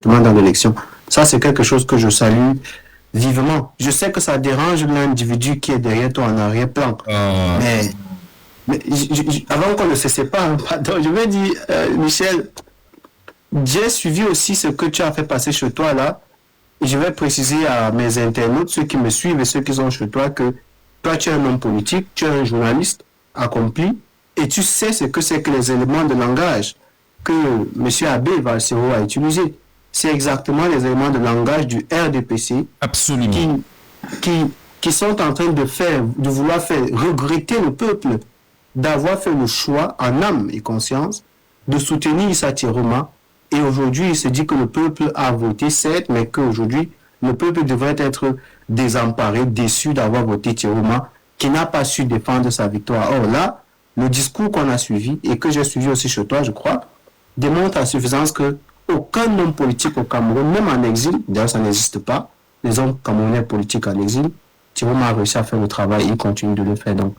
directement dans l'élection. Ça, c'est quelque chose que je salue vivement. Je sais que ça dérange l'individu qui est derrière toi en arrière-plan. Mais avant qu'on ne se sépare, pardon, je vais dire, Michel, j'ai suivi aussi ce que tu as fait passer chez toi là. Et je vais préciser à mes internautes, ceux qui me suivent et ceux qui sont chez toi, que toi, tu es un homme politique, tu es un journaliste accompli, et tu sais ce que c'est que les éléments de langage que M. Abbé Valsero a utilisés. C'est exactement les éléments de langage du RDPC. Absolument. Qui sont en train de vouloir faire regretter le peuple d'avoir fait le choix en âme et conscience de soutenir Issa Tiroma. Et aujourd'hui, il se dit que le peuple a voté, certes, mais qu'aujourd'hui, le peuple devrait être désemparé, déçu d'avoir voté Tiroma, qui n'a pas su défendre sa victoire. Or là, le discours qu'on a suivi, et que j'ai suivi aussi chez toi, je crois, démontre à suffisance que aucun homme politique au Cameroun, même en exil, d'ailleurs ça n'existe pas, les hommes camerounais politiques en exil, Tiroma a réussi à faire le travail, il continue de le faire. Donc,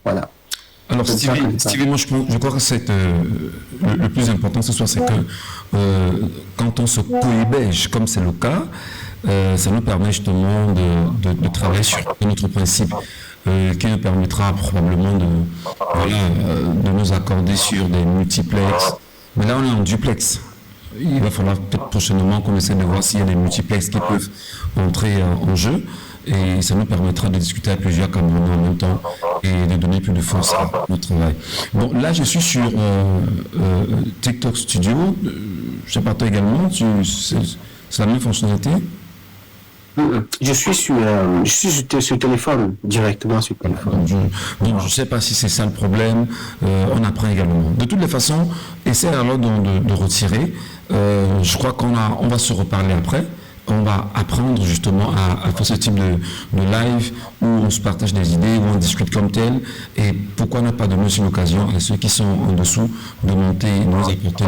voilà. Alors, Stevie, moi je crois que le plus important ce soir, c'est que quand on se cohibège, comme c'est le cas, ça nous permet justement de travailler sur notre principe, qui nous permettra probablement de nous accorder sur des multiplexes. Mais là, on est en duplex. Il va falloir peut-être prochainement qu'on essaie de voir s'il y a des multiplexes qui peuvent entrer en jeu. Et ça nous permettra de discuter à plusieurs Camerounais en même temps et de donner plus de force à notre travail. Bon, là, je suis sur TikTok Studio. Je sais pas, toi également, c'est la même fonctionnalité? Je suis sur téléphone, directement sur téléphone. Je ne sais pas si c'est ça le problème. On apprend également. De toutes les façons, essaie alors de retirer. Je crois on va se reparler après. On va apprendre justement à faire ce type de live où on se partage des idées, où on discute comme tel. Et pourquoi ne pas donner aussi l'occasion à ceux qui sont en dessous de monter et de nous apporter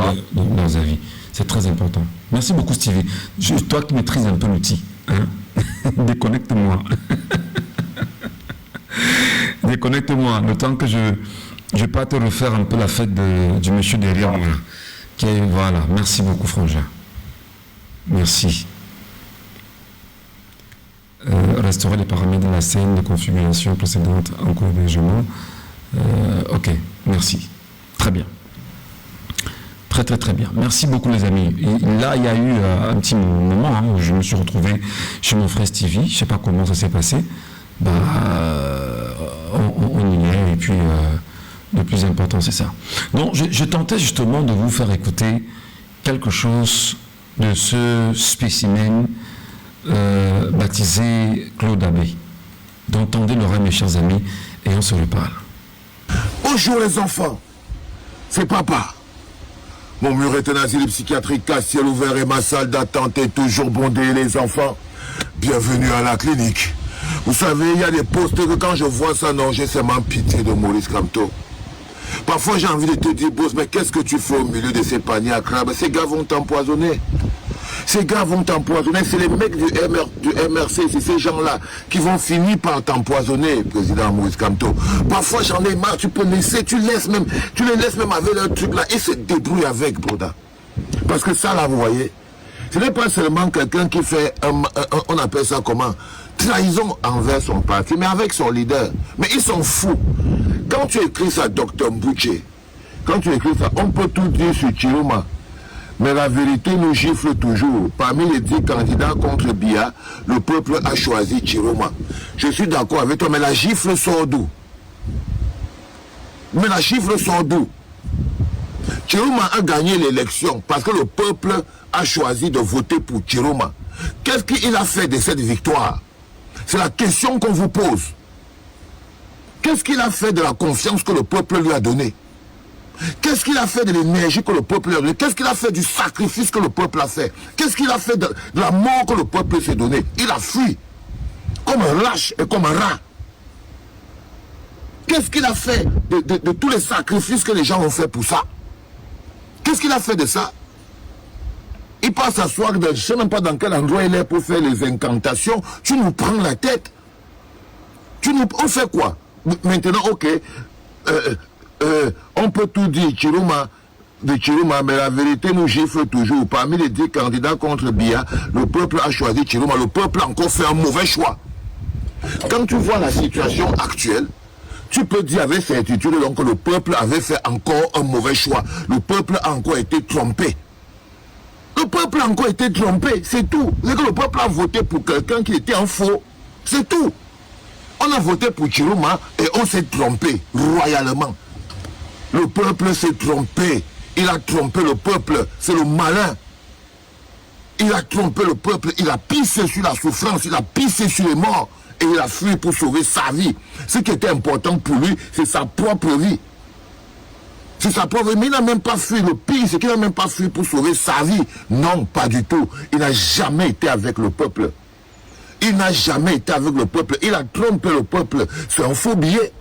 leurs avis. C'est très important. Merci beaucoup, Stevie. Toi qui maîtrises un peu l'outil, hein? Déconnecte-moi. Déconnecte-moi, le temps que je vais pas te refaire un peu la fête du monsieur derrière moi. Voilà, merci beaucoup, Frangin. Merci. Restaurer les paramètres de la scène de configuration précédente en cours d'hébergement. Ok, merci. Très bien. Très, très, très bien. Merci beaucoup, les amis. Et là, il y a eu un petit moment où je me suis retrouvé chez mon frère Stevie. Je ne sais pas comment ça s'est passé. On y est. Et puis, le plus important, c'est ça. Donc, je tentais justement de vous faire écouter quelque chose de ce spécimen baptisé Claude Abbé. Donc, tendez l'oreille, mes chers amis, et on se reparle. Bonjour les enfants, c'est papa. Mon mur est un asile psychiatrique à ciel ouvert et ma salle d'attente est toujours bondée, les enfants. Bienvenue à la clinique. Vous savez, il y a des postes que quand je vois ça, non, j'ai seulement pitié de Maurice Kamto. Parfois, j'ai envie de te dire, boss, mais qu'est-ce que tu fais au milieu de ces paniers à crabes? Ces gars vont t'empoisonner. Ces gars vont t'empoisonner. C'est les mecs du MRC, c'est ces gens-là qui vont finir par t'empoisonner, président Maurice Kamto. Parfois, j'en ai marre, tu peux laisser, tu les laisses même avec leur truc là, ils se débrouillent avec, broda. Parce que ça, là, vous voyez, ce n'est pas seulement quelqu'un qui fait, on appelle ça comment? Trahison envers son parti, mais avec son leader. Mais ils sont fous. Quand tu écris ça, Dr Mbouché, quand tu écris ça, on peut tout dire sur Chiroma. Mais la vérité nous gifle toujours. Parmi les 10 candidats contre Biya, le peuple a choisi Chiroma. Je suis d'accord avec toi, mais la gifle sort d'où? Mais la gifle sort d'où? Chiroma a gagné l'élection parce que le peuple a choisi de voter pour Chiroma. Qu'est-ce qu'il a fait de cette victoire? C'est la question qu'on vous pose. Qu'est-ce qu'il a fait de la confiance que le peuple lui a donnée? Qu'est-ce qu'il a fait de l'énergie que le peuple lui a donnée? Qu'est-ce qu'il a fait du sacrifice que le peuple a fait? Qu'est-ce qu'il a fait de la mort que le peuple s'est donnée? Il a fui comme un lâche et comme un rat. Qu'est-ce qu'il a fait de tous les sacrifices que les gens ont fait pour ça? Qu'est-ce qu'il a fait de ça? Il passe s'asseoir, je ne sais même pas dans quel endroit il est pour faire les incantations. Tu nous prends la tête. On fait quoi? Maintenant, ok, on peut tout dire, Chiroma, de Chiroma, mais la vérité nous gifle toujours. Parmi les 10 candidats contre Biya, le peuple a choisi Chiroma. Le peuple a encore fait un mauvais choix. Quand tu vois la situation actuelle, tu peux dire avec certitude donc que le peuple avait fait encore un mauvais choix. Le peuple a encore été trompé. Le peuple a encore été trompé, c'est tout. C'est que le peuple a voté pour quelqu'un qui était en faux. C'est tout. On a voté pour Chiroma et on s'est trompé royalement. Le peuple s'est trompé. Il a trompé le peuple. C'est le malin. Il a trompé le peuple. Il a pissé sur la souffrance. Il a pissé sur les morts. Et il a fui pour sauver sa vie. Ce qui était important pour lui, c'est sa propre vie. C'est sa propre vie. Mais il n'a même pas fui. Le pire, c'est qu'il n'a même pas fui pour sauver sa vie. Non, pas du tout. Il n'a jamais été avec le peuple. Il n'a jamais été avec le peuple. Il a trompé le peuple. C'est un faux billet.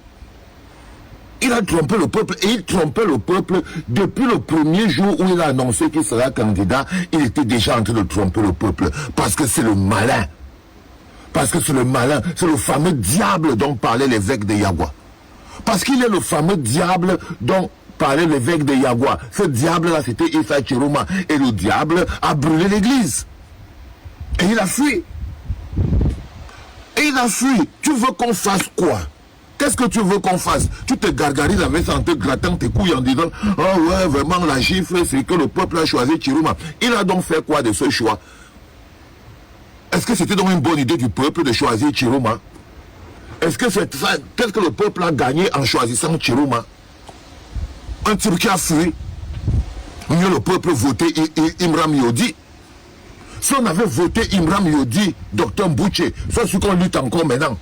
Il a trompé le peuple. Et il trompait le peuple depuis le premier jour où il a annoncé qu'il sera candidat. Il était déjà en train de tromper le peuple. Parce que c'est le malin. Parce que c'est le malin. C'est le fameux diable dont parlait l'évêque de Yagua. Parce qu'il est le fameux diable dont parlait l'évêque de Yagua. Ce diable-là, c'était Issa Chiroma. Et le diable a brûlé l'église. Et il a fui. Et il a fui. Tu veux qu'on fasse quoi? Qu'est-ce que tu veux qu'on fasse? Tu te gargarises avec ça en te grattant tes couilles en disant « Oh ouais, vraiment, la gifle, c'est que le peuple a choisi Chiroma. » Il a donc fait quoi de ce choix? Est-ce que c'était donc une bonne idée du peuple de choisir Chiroma? Est-ce que c'est ça? Qu'est-ce que le peuple a gagné en choisissant Chiroma? Un type qui a fui. Mieux le peuple votait Imram Yodi. Si on avait voté Imram Yodi, Dr Bouché, soit ce qu'on lutte encore maintenant.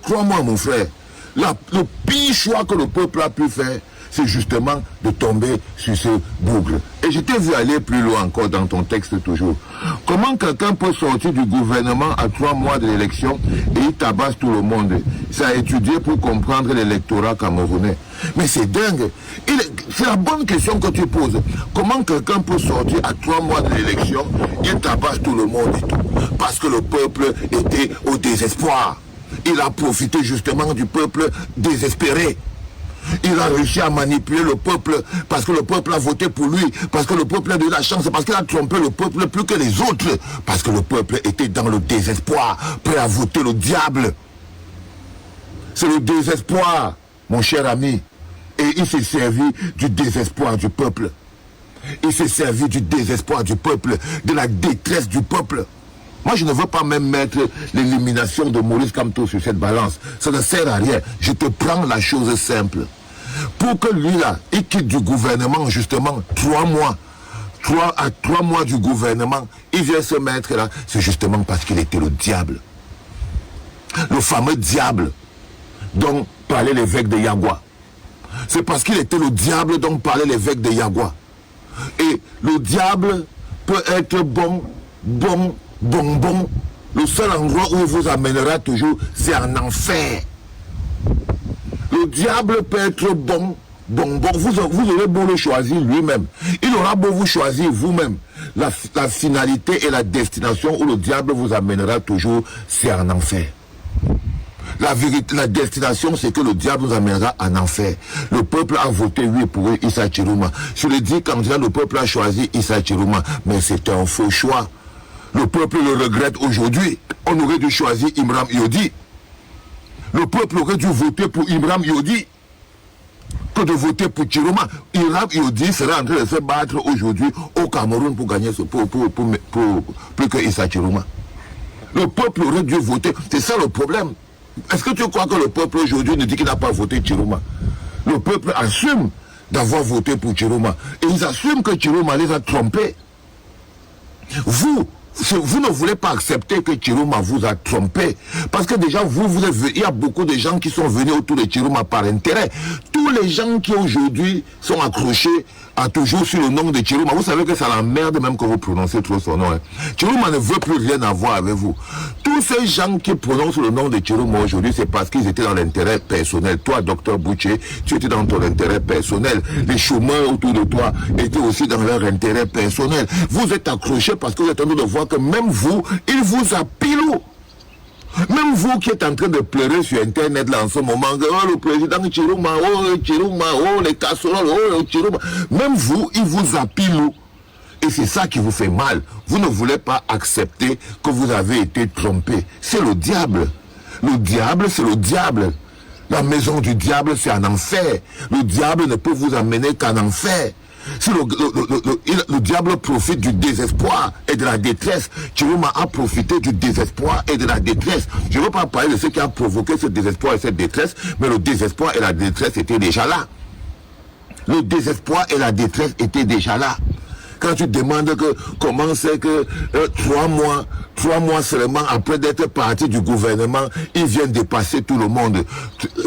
Crois-moi mon frère, le pire choix que le peuple a pu faire, c'est justement de tomber sur ce boucle. Et je t'ai vu aller plus loin encore dans ton texte toujours. Comment quelqu'un peut sortir du gouvernement à 3 mois de l'élection et il tabasse tout le monde? C'est à étudier pour comprendre l'électorat camerounais. Mais c'est dingue. C'est la bonne question que tu poses. Comment quelqu'un peut sortir à 3 mois de l'élection et il tabasse tout le monde et tout? Parce que le peuple était au désespoir. Il a profité justement du peuple désespéré. Il a réussi à manipuler le peuple parce que le peuple a voté pour lui, parce que le peuple a donné la chance, parce qu'il a trompé le peuple plus que les autres, parce que le peuple était dans le désespoir, prêt à voter le diable. C'est le désespoir, mon cher ami. Et il s'est servi du désespoir du peuple. Il s'est servi du désespoir du peuple, de la détresse du peuple. Moi, je ne veux pas même mettre l'élimination de Maurice Kamto sur cette balance. Ça ne sert à rien. Je te prends la chose simple. Pour que lui, là, il quitte du gouvernement, justement, 3 mois. 3 mois du gouvernement, il vient se mettre là. C'est justement parce qu'il était le diable. Le fameux diable dont parlait l'évêque de Yagua. C'est parce qu'il était le diable dont parlait l'évêque de Yagua. Et le diable peut être bon. Le seul endroit où il vous amènera toujours, c'est en enfer. Le diable peut être bon. Vous aurez beau le choisir lui-même. Il aura beau vous choisir vous-même. La finalité et la destination où le diable vous amènera toujours, c'est en enfer. La vérité, la destination, c'est que le diable nous amènera en enfer. Le peuple a voté oui pour Issa Chiroma. Je le dis comme ça, le peuple a choisi Issa Chiroma. Mais c'est un faux choix. Le peuple le regrette aujourd'hui. On aurait dû choisir Imram Yodi. Le peuple aurait dû voter pour Imram Yodi que de voter pour Chiroma. Imram Yodi serait en train de se battre aujourd'hui au Cameroun pour gagner ce pour plus que Issa Chiroma. Le peuple aurait dû voter. C'est ça le problème. Est-ce que tu crois que le peuple aujourd'hui ne dit qu'il n'a pas voté Chiroma? Le peuple assume d'avoir voté pour Chiroma. Et ils assument que Chiroma les a trompés. Vous ne voulez pas accepter que Chiroma vous a trompé. Parce que déjà, il y a beaucoup de gens qui sont venus autour de Chiroma par intérêt. Tous les gens qui aujourd'hui sont accrochés à toujours sur le nom de Chiroma, vous savez que ça l'emmerde même que vous prononcez trop son nom. Hein. Chiroma ne veut plus rien avoir avec vous. Tous ces gens qui prononcent le nom de Chiroma aujourd'hui, c'est parce qu'ils étaient dans l'intérêt personnel. Toi, Dr Bouché, tu étais dans ton intérêt personnel. Les chômeurs autour de toi étaient aussi dans leur intérêt personnel. Vous êtes accrochés parce que vous êtes en train de voir que même vous, il vous a pilou. Même vous qui êtes en train de pleurer sur Internet là en ce moment, oh, le président Chiroma, oh, les casseroles, oh, Chiroma. Même vous, il vous appile. Et c'est ça qui vous fait mal. Vous ne voulez pas accepter que vous avez été trompé. C'est le diable. Le diable, c'est le diable. La maison du diable, c'est un enfer. Le diable ne peut vous amener qu'en enfer. Si le diable profite du désespoir et de la détresse, Chiroma a profité du désespoir et de la détresse. Je ne veux pas parler de ce qui a provoqué ce désespoir et cette détresse, mais le désespoir et la détresse étaient déjà là. Le désespoir et la détresse étaient déjà là. Quand tu demandes comment c'est que 3 mois seulement après d'être parti du gouvernement, il vient dépasser tout le monde.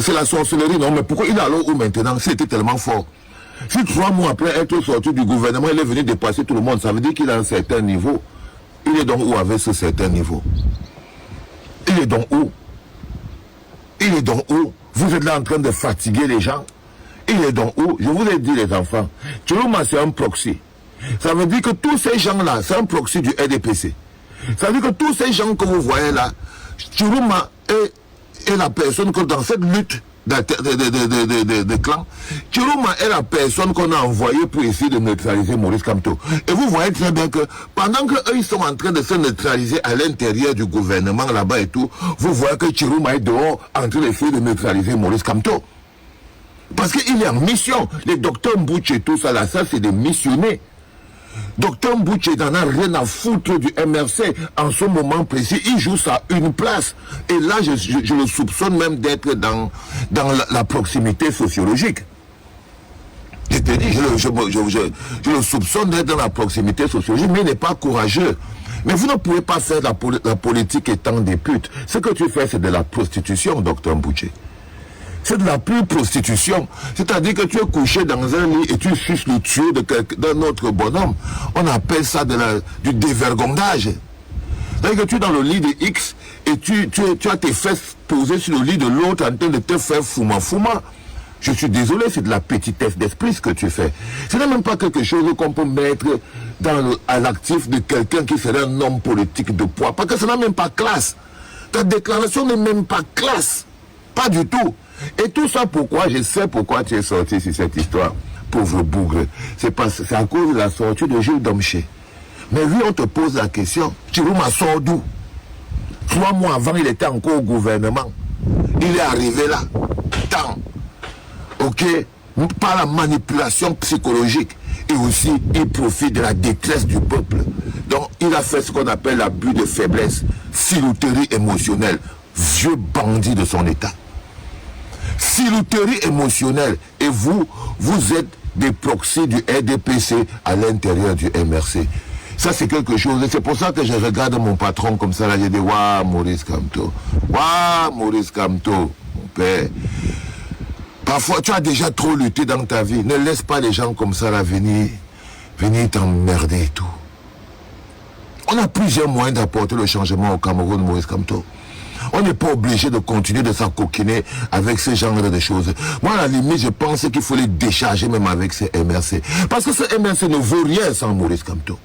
C'est la sorcellerie, non? Mais pourquoi il est alors où maintenant? C'était tellement fort. Si 3 mois après être sorti du gouvernement, il est venu dépasser tout le monde, ça veut dire qu'il a un certain niveau. Il est donc où avec ce certain niveau? Il est donc où? Il est donc où? Vous êtes là en train de fatiguer les gens. Il est donc où? Je vous ai dit les enfants, Chiroma c'est un proxy. Ça veut dire que tous ces gens-là, c'est un proxy du RDPC. Ça veut dire que tous ces gens que vous voyez là, Chiroma est la personne que dans cette lutte de clans, Chiroma est la personne qu'on a envoyée pour essayer de neutraliser Maurice Kamto. Et vous voyez très bien que pendant qu'eux ils sont en train de se neutraliser à l'intérieur du gouvernement là-bas et tout, vous voyez que Chiroma est dehors en train d'essayer de neutraliser Maurice Kamto. Parce qu'il est en mission. Les docteurs Mbouch et tout ça là, ça c'est des missionnés. Docteur Mbouch n'en a rien à foutre du MRC en ce moment précis. Il joue ça une place. Et là, je le soupçonne même d'être dans la proximité sociologique. Je te dis, je le soupçonne d'être dans la proximité sociologique, mais il n'est pas courageux. Mais vous ne pouvez pas faire la politique étant des putes. Ce que tu fais, c'est de la prostitution, docteur Mbouch. C'est de la pure prostitution. C'est-à-dire que tu es couché dans un lit et tu suces le tuyau d'un autre bonhomme. On appelle ça du dévergondage. C'est-à-dire que tu es dans le lit de X et tu as tes fesses posées sur le lit de l'autre en train de te faire fouma. Je suis désolé, c'est de la petitesse d'esprit ce que tu fais. Ce n'est même pas quelque chose qu'on peut mettre à l'actif de quelqu'un qui serait un homme politique de poids. Parce que ça n'a même pas classe. Ta déclaration n'est même pas classe. Pas du tout. Et tout ça pourquoi? Je sais pourquoi tu es sorti sur cette histoire, pauvre bougre. C'est à cause de la sortie de Jules Domché. Mais lui, on te pose la question, Chiroma sort d'où? 3 mois avant, il était encore au gouvernement. Il est arrivé là. Tant. Ok? Par la manipulation psychologique. Et aussi, il profite de la détresse du peuple. Donc, il a fait ce qu'on appelle l'abus de faiblesse, filouterie émotionnelle. Vieux bandit de son état. Filouterie émotionnelle. Et vous êtes des proxys du RDPC à l'intérieur du MRC. Ça, c'est quelque chose. Et c'est pour ça que je regarde mon patron comme ça. Là, j'ai dit, waouh, Maurice Kamto. Waouh, Maurice Kamto, mon père. Parfois, tu as déjà trop lutté dans ta vie. Ne laisse pas les gens comme ça là venir t'emmerder et tout. On a plusieurs moyens d'apporter le changement au Cameroun, Maurice Kamto. On n'est pas obligé de continuer de s'encoquiner avec ce genre de choses. Moi, à la limite, je pense qu'il faut les décharger même avec ces MRC. Parce que ce MRC ne vaut rien sans Maurice Kamto.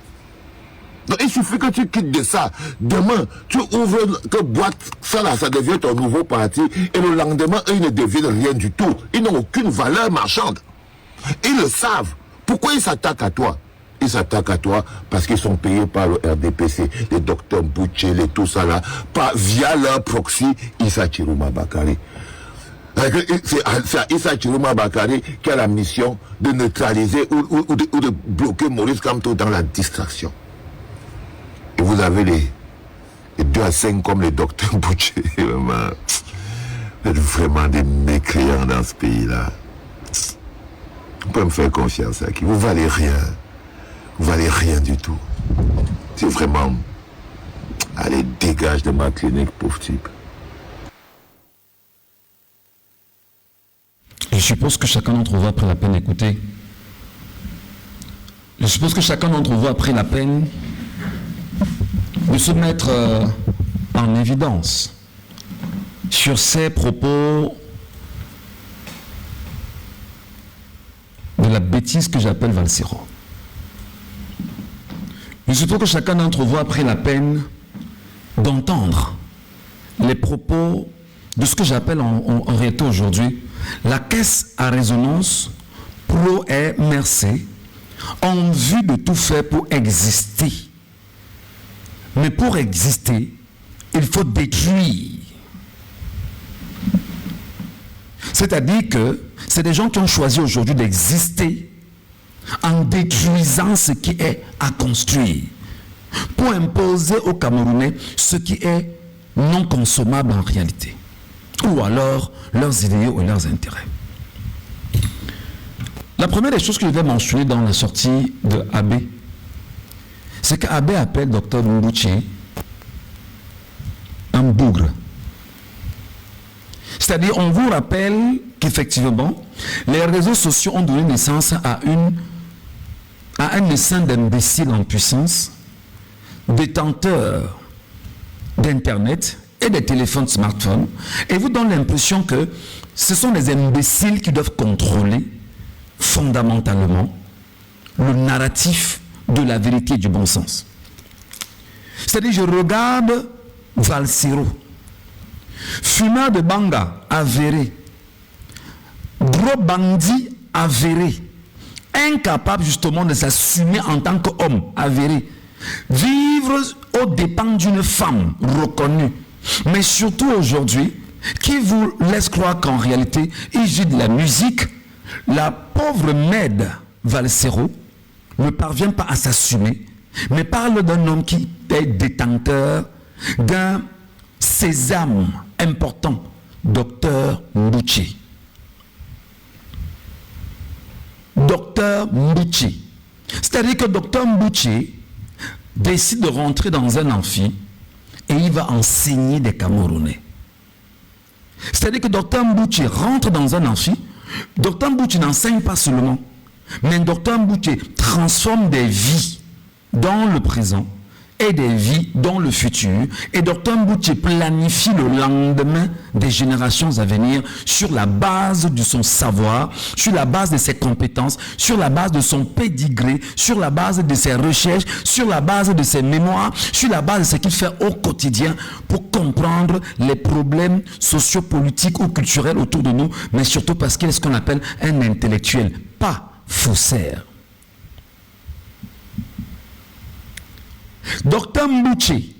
Donc, il suffit que tu quittes de ça. Demain, tu ouvres que boîte, ça là, ça devient ton nouveau parti. Et le lendemain, eux, ils ne deviennent rien du tout. Ils n'ont aucune valeur marchande. Ils le savent. Pourquoi ils s'attaquent à toi? Ils s'attaquent à toi parce qu'ils sont payés par le RDPC, les docteurs Boucher, les tout ça là, via leur proxy, Issa Chiroma Bakary. C'est Issa Chiroma Bakary qui a la mission de neutraliser ou de bloquer Maurice Kamto dans la distraction. Et vous avez les 2 à 5 comme les docteurs Boucher. Vous êtes vraiment des mécréants dans ce pays-là. Vous pouvez me faire confiance à qui? Vous valez rien. Vous valez rien du tout. C'est vraiment... Allez, dégage de ma clinique, pauvre type. Je suppose que chacun d'entre vous a pris la peine d'écouter. Je suppose que chacun d'entre vous a pris la peine de se mettre en évidence sur ces propos de la bêtise que j'appelle Valsero. Je suppose que chacun d'entre vous a pris la peine d'entendre les propos de ce que j'appelle en réalité aujourd'hui la caisse à résonance pro-MRC en vue de tout faire pour exister. Mais pour exister, il faut détruire. C'est-à-dire que c'est des gens qui ont choisi aujourd'hui d'exister en détruisant ce qui est à construire pour imposer aux Camerounais ce qui est non consommable en réalité, ou alors leurs idéaux et leurs intérêts. La première des choses que je vais mentionner dans la sortie de Abbé, c'est qu'Abbé appelle Dr Mbouchi un bougre. C'est-à-dire, on vous rappelle qu'effectivement, les réseaux sociaux ont donné naissance à un essaim d'imbéciles en puissance, détenteurs d'Internet et des téléphones smartphones, et vous donne l'impression que ce sont des imbéciles qui doivent contrôler fondamentalement le narratif de la vérité et du bon sens. C'est-à-dire, je regarde Valsero, fumeur de banga avéré, gros bandit avéré, incapable justement de s'assumer en tant qu'homme avéré, vivre aux dépens d'une femme reconnue, mais surtout aujourd'hui, qui vous laisse croire qu'en réalité, il joue de la musique. La pauvre Med Valsero ne parvient pas à s'assumer, mais parle d'un homme qui est détenteur d'un sésame important, Dr Mbouchi. Dr Mbouchi. C'est-à-dire que Dr Mbouchi décide de rentrer dans un amphi et il va enseigner des Camerounais. C'est-à-dire que Dr Mbouchi rentre dans un amphi. Dr Mbouchi n'enseigne pas seulement, mais Dr Mbouchi transforme des vies dans le présent et des vies dans le futur. Et Dr Mbouchi planifie le lendemain des générations à venir sur la base de son savoir, sur la base de ses compétences, sur la base de son pédigré, sur la base de ses recherches, sur la base de ses mémoires, sur la base de ce qu'il fait au quotidien pour comprendre les problèmes sociopolitiques ou culturels autour de nous, mais surtout parce qu'il est ce qu'on appelle un intellectuel, pas faussaire. Dr Mbouchi,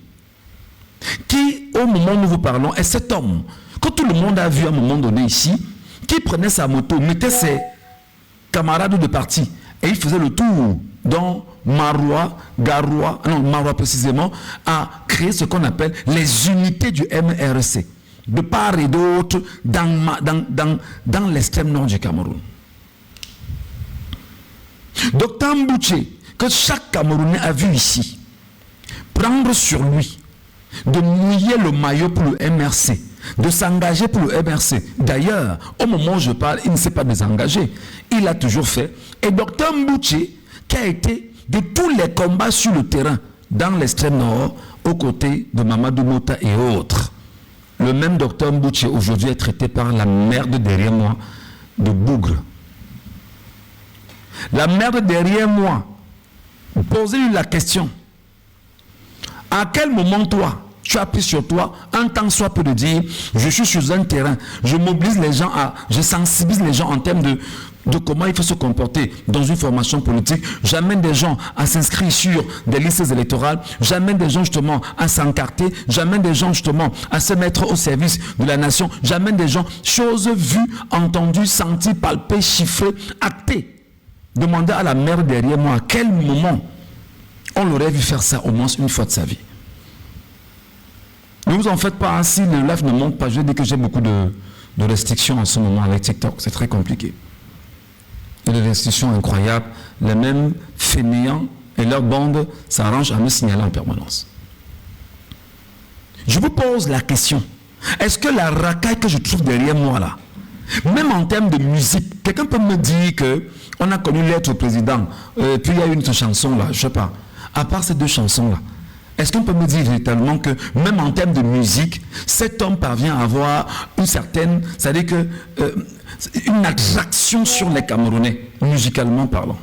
qui au moment où nous vous parlons est cet homme que tout le monde a vu à un moment donné ici, qui prenait sa moto, mettait ses camarades de parti et il faisait le tour dans Marois, Marois précisément, a créé ce qu'on appelle les unités du MRC, de part et d'autre dans l'extrême nord du Cameroun. Dr Mbouchi, que chaque Camerounais a vu ici, prendre sur lui, de mouiller le maillot pour le MRC, de s'engager pour le MRC. D'ailleurs, au moment où je parle, il ne s'est pas désengagé. Il a toujours fait. Et Dr Mbouchi, qui a été de tous les combats sur le terrain, dans l'extrême nord, aux côtés de Mamadou Mota et autres. Le même Dr Mbouchi, aujourd'hui, est traité par la merde derrière moi de bougre. La merde derrière moi, posez-lui la question. À quel moment, toi, tu as pris sur toi un temps soit peu de dire, je suis sur un terrain, je mobilise les gens, je sensibilise les gens en termes de comment il faut se comporter dans une formation politique. J'amène des gens à s'inscrire sur des listes électorales, j'amène des gens justement à s'encarter, j'amène des gens justement à se mettre au service de la nation, j'amène des gens, choses vues, entendues, senties, palpées, chiffrées, actées. Demandez à la mère derrière moi à quel moment on l'aurait vu faire ça au moins une fois de sa vie. Ne vous en faites pas, si le live ne monte pas, je vais dire que j'ai beaucoup de restrictions en ce moment avec TikTok, c'est très compliqué. Il y a des restrictions incroyables, les mêmes fainéants et leurs bandes s'arrangent à me signaler en permanence. Je vous pose la question, est-ce que la racaille que je trouve derrière moi là, même en termes de musique, quelqu'un peut me dire qu'on a connu l'être au président, puis il y a une autre chanson là, je ne sais pas. À part ces deux chansons-là, est-ce qu'on peut me dire véritablement que même en termes de musique, cet homme parvient à avoir une certaine, c'est-à-dire que une attraction sur les Camerounais, musicalement parlant?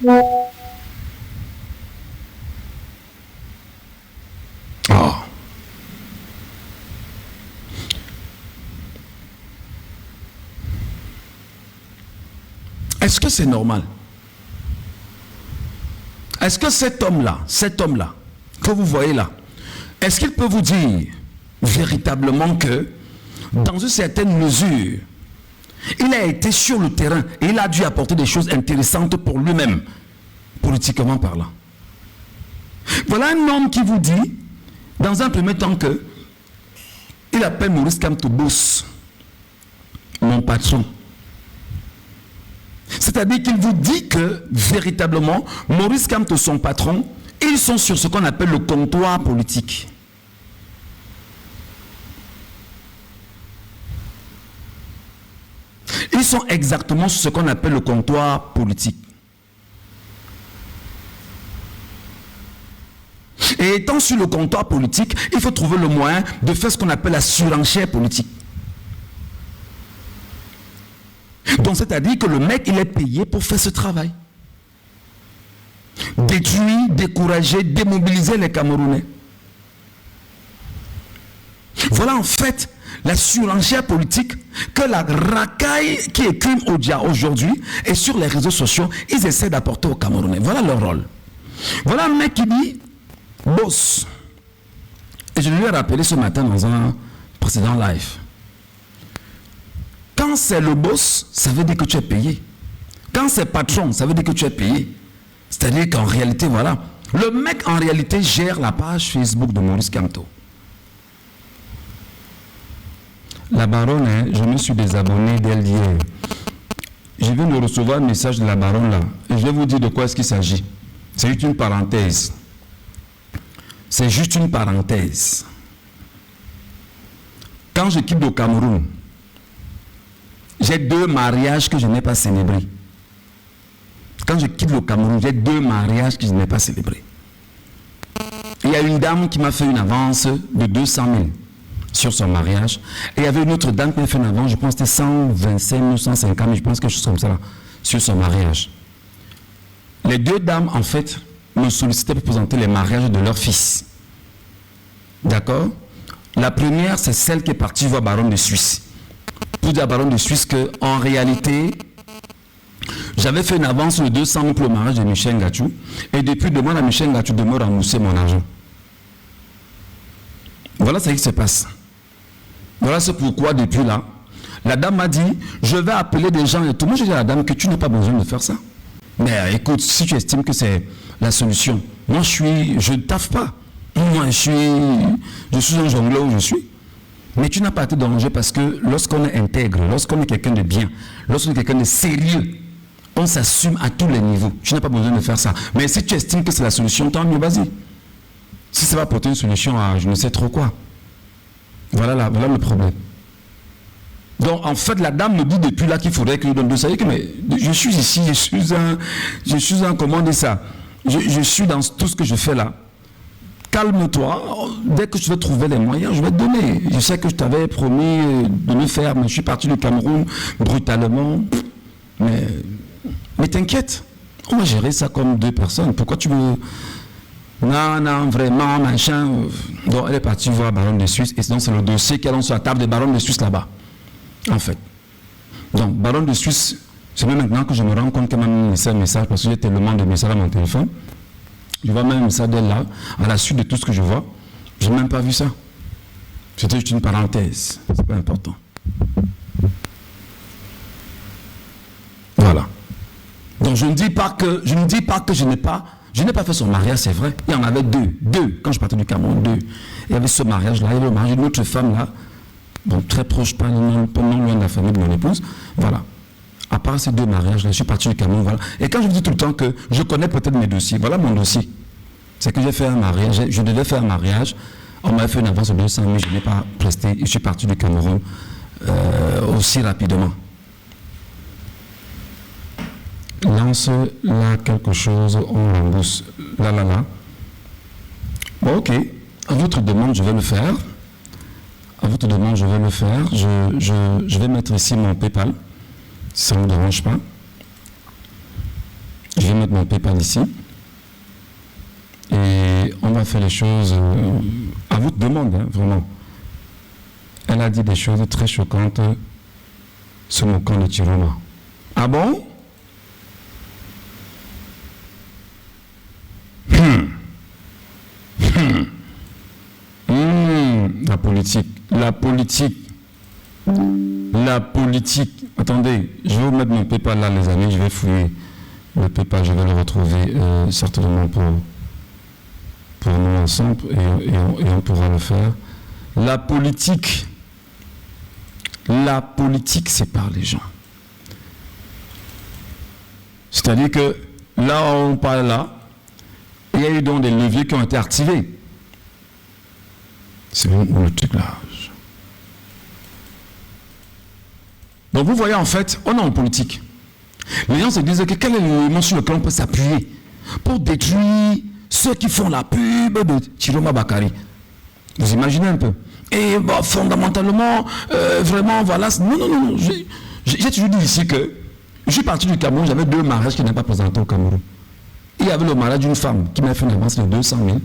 Oh. Est-ce que c'est normal? Est-ce que cet homme-là, que vous voyez là, est-ce qu'il peut vous dire véritablement que, dans une certaine mesure, il a été sur le terrain et il a dû apporter des choses intéressantes pour lui-même, politiquement parlant? Voilà un homme qui vous dit, dans un premier temps, que il appelle Maurice Kamto boss, mon patron. C'est-à-dire qu'il vous dit que, véritablement, Maurice Kamto, son patron, ils sont sur ce qu'on appelle le comptoir politique. Ils sont exactement sur ce qu'on appelle le comptoir politique. Et étant sur le comptoir politique, il faut trouver le moyen de faire ce qu'on appelle la surenchère politique. Donc c'est-à-dire que le mec, il est payé pour faire ce travail. Détruire, décourager, démobiliser les Camerounais. Voilà en fait la surenchère politique que la racaille qui écume aujourd'hui et sur les réseaux sociaux, ils essaient d'apporter aux Camerounais. Voilà leur rôle. Voilà un mec qui dit boss. Et je lui ai rappelé ce matin dans un précédent live. Quand c'est le boss, ça veut dire que tu es payé. Quand c'est patron, ça veut dire que tu es payé. C'est-à-dire qu'en réalité, voilà. Le mec, en réalité, gère la page Facebook de Maurice Kamto. La baronne, hein, je me suis désabonné d'elle hier. Je viens de recevoir un message de la baronne là. Et je vais vous dire de quoi est-ce qu'il s'agit. C'est juste une parenthèse. C'est juste une parenthèse. Quand je quitte le Cameroun, j'ai 2 mariages que je n'ai pas célébrés. Quand je quitte le Cameroun, j'ai 2 mariages que je n'ai pas célébrés. Il y a une dame qui m'a fait une avance de 200 000 sur son mariage. Et il y avait une autre dame qui m'a fait une avance, je pense que c'était 125 000, 150 000, je pense quelque chose comme ça, là, sur son mariage. Les 2 dames, en fait, me sollicitaient pour présenter les mariages de leur fils. D'accord? La première, c'est celle qui est partie voir Baronne de Suisse. Pour dire à Baronne de Suisse qu'en réalité, j'avais fait une avance de 200 000 pour le mariage de Michel Ngachou. Et depuis demain, à Michel Ngachou de me rembourser mon argent. Voilà ce qui se passe. Voilà c'est pourquoi depuis là, la dame m'a dit, je vais appeler des gens et tout. Moi, j'ai dit à la dame que tu n'as pas besoin de faire ça. Mais écoute, si tu estimes que c'est la solution, moi je ne taffe pas. Moi je suis un jongleur où je suis. Mais tu n'as pas été dérangé parce que lorsqu'on est intègre, lorsqu'on est quelqu'un de bien, lorsqu'on est quelqu'un de sérieux, on s'assume à tous les niveaux. Tu n'as pas besoin de faire ça. Mais si tu estimes que c'est la solution, tant mieux, vas-y. Si ça va apporter une solution à je ne sais trop quoi. Voilà le problème. Donc en fait la dame me dit depuis là qu'il faudrait que je donne de ça. Mais je suis ici, je suis un comment dire ça. Je suis dans tout ce que je fais là. Calme-toi, dès que je vais trouver les moyens, je vais te donner. Je sais que je t'avais promis de le faire, mais je suis parti du Cameroun brutalement. Mais t'inquiète, on va gérer ça comme 2 personnes. Pourquoi tu veux... Non, vraiment, machin. Donc elle est partie voir Baronne de Suisse, et sinon c'est le dossier qu'elle a sur la table de Baronne de Suisse là-bas. En fait. Donc Baronne de Suisse, c'est même maintenant que je me rends compte qu'elle m'a mis un message, parce que j'ai tellement de messages à mon téléphone. Je vois même ça d'elle là, à la suite de tout ce que je vois. Je n'ai même pas vu ça. C'était juste une parenthèse. C'est pas important. Voilà. Donc je ne dis pas que je n'ai pas fait son mariage, c'est vrai. Il y en avait 2. Quand je partais du Cameroun, 2. Il y avait ce mariage-là, il y avait le mariage d'une autre femme là, bon, très proche, pas non loin de la famille de mon épouse. Voilà. À part ces 2 mariages, je suis parti du Cameroun, voilà. Et quand je dis tout le temps que je connais peut-être mes dossiers, voilà mon dossier. C'est que j'ai fait un mariage, je devais faire un mariage, on m'a fait une avance de 200 000, je n'ai pas presté, je suis parti du Cameroun aussi rapidement. Lance là quelque chose, on rembourse, là. Bon, ok, à votre demande, je vais le faire. À votre demande, je vais le faire. Je vais mettre ici mon PayPal. Ça ne me dérange pas. Je vais mettre mon PayPal ici. Et on va faire les choses à votre demande, hein, vraiment. Elle a dit des choses très choquantes, se moquant de Chiroma. Ah bon? La politique. Attendez, je vais vous mettre mon PayPal là, les amis. Je vais fouiller le PayPal. Je vais le retrouver certainement pour nous ensemble et on pourra le faire. La politique, sépare les gens. C'est-à-dire que là, on parle là, il y a eu donc des leviers qui ont été activés. C'est le truc là. Donc vous voyez, en fait, on est en politique. Les gens se disent que quel est l'élément sur lequel on peut s'appuyer pour détruire ceux qui font la pub de Chiroma Bakary. Vous imaginez un peu. Et bon, fondamentalement, vraiment, voilà. Non. J'ai toujours dit ici que je suis parti du Cameroun, j'avais 2 mariages qui n'étaient pas présentés au Cameroun. Il y avait le mariage d'une femme qui m'a fait une avance de 200 000.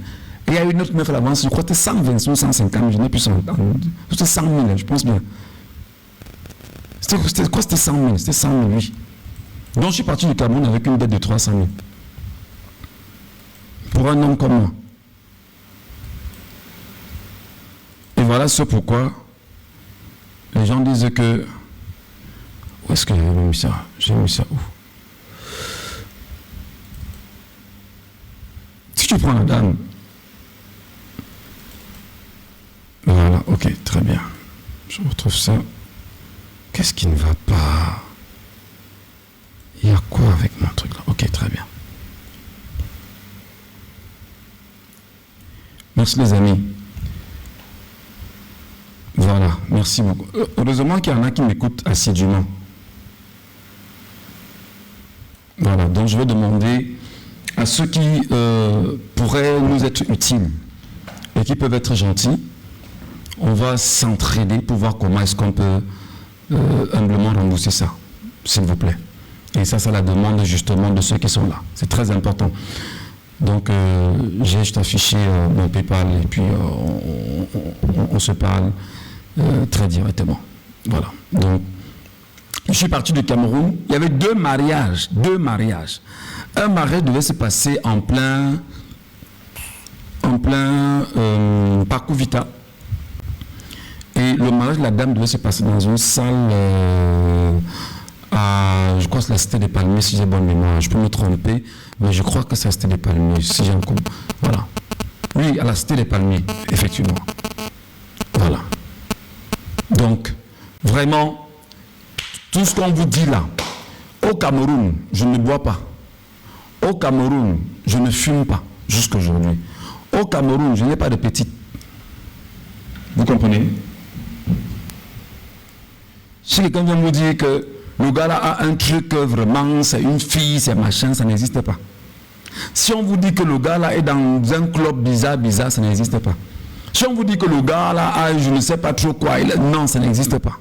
Et il y a une autre qui m'a fait l'avance, je crois que c'était 120 ou 150 000, je n'ai plus 100 000. C'était 100 000, je pense bien. C'était quoi? C'était 100 000, c'était 100 000, oui. Donc je suis parti du Cameroun avec une dette de 300 000. Pour un homme comme moi. Et voilà ce pourquoi les gens disent que... Où est-ce que j'ai mis ça? J'ai mis ça où? Si tu prends la dame... Voilà, ok, très bien. Je retrouve ça. Qu'est-ce qui ne va pas? Il y a quoi avec mon truc là? Ok, très bien. Merci les amis. Voilà, merci beaucoup. Heureusement qu'il y en a qui m'écoutent assidûment. Voilà, donc je vais demander à ceux qui pourraient nous être utiles et qui peuvent être gentils, on va s'entraider pour voir comment est-ce qu'on peut humblement rembourser ça, s'il vous plaît. Et ça, c'est la demande justement de ceux qui sont là. C'est très important. Donc, j'ai juste affiché mon PayPal et puis on se parle très directement. Voilà. Donc, je suis parti du Cameroun. Il y avait 2 mariages. Un mariage devait se passer en plein parcours Vita. Et le mariage de la dame devait se passer dans une salle je crois que c'est la Cité des Palmiers, si j'ai bonne mémoire. Je peux me tromper, mais je crois que c'est la Cité des Palmiers, si j'ai un coup. Voilà. Oui, à la Cité des Palmiers, effectivement. Voilà. Donc, vraiment, tout ce qu'on vous dit là, au Cameroun, je ne bois pas. Au Cameroun, je ne fume pas, jusqu'à aujourd'hui. Au Cameroun, je n'ai pas de petite. Vous comprenez? Si quelqu'un vient vous dire que le gars là a un truc, vraiment, c'est une fille, c'est machin, ça n'existe pas. Si on vous dit que le gars là est dans un club bizarre, ça n'existe pas. Si on vous dit que le gars là a je ne sais pas trop quoi, non, ça n'existe pas.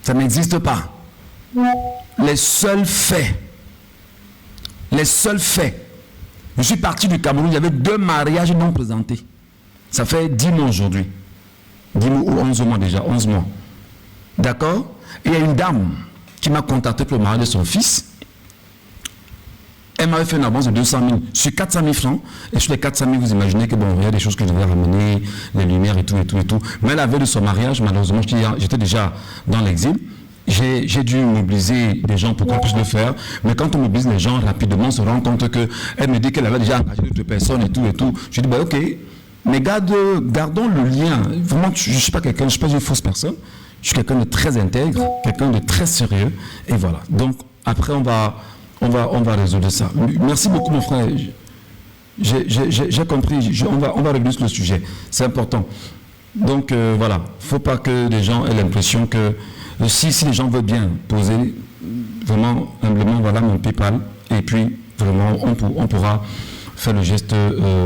Ça n'existe pas. Les seuls faits. Je suis parti du Cameroun, il y avait 2 mariages non présentés. Ça fait 10 mois aujourd'hui. 10 mois ou 11 mois déjà, 11 mois. D'accord? Et il y a une dame qui m'a contacté pour le mariage de son fils. Elle m'avait fait une avance de 200 000 sur 400 000 francs. Et sur les 400 000, vous imaginez que bon, il y a des choses que je devais ramener, les lumières et tout. Mais la veille de son mariage, malheureusement, j'étais déjà dans l'exil. J'ai dû mobiliser des gens pour qu'on puisse le faire. Mais quand on mobilise les gens, rapidement, on se rend compte qu'elle me dit qu'elle avait déjà engagé d'autres personnes et tout. Je dis, bah, ok, mais gardons le lien. Vraiment, je ne suis pas quelqu'un, je ne suis pas une fausse personne. Je suis quelqu'un de très intègre, quelqu'un de très sérieux. Et voilà. Donc, après, on va résoudre ça. Merci beaucoup, mon frère. J'ai compris. On va régler le sujet. C'est important. Donc, voilà. Il ne faut pas que les gens aient l'impression que si les gens veulent bien poser, vraiment, humblement, voilà mon PayPal. Et puis, vraiment, on pourra faire le geste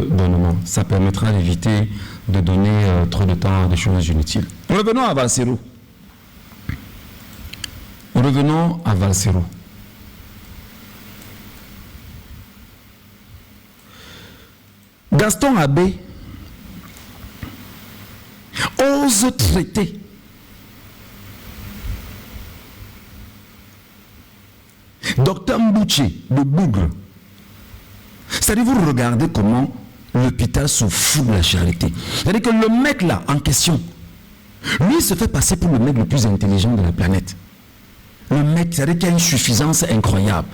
bonnement. Ça permettra d'éviter de donner trop de temps à des choses inutiles. Revenons à Valsero. Gaston Abbé ose traiter Docteur Mbouché de bougre. C'est-à-dire, vous regardez comment l'hôpital se fout de la charité. C'est-à-dire que le mec là, en question, lui, il se fait passer pour le mec le plus intelligent de la planète. Le mec, c'est-à-dire qu'il a une suffisance incroyable.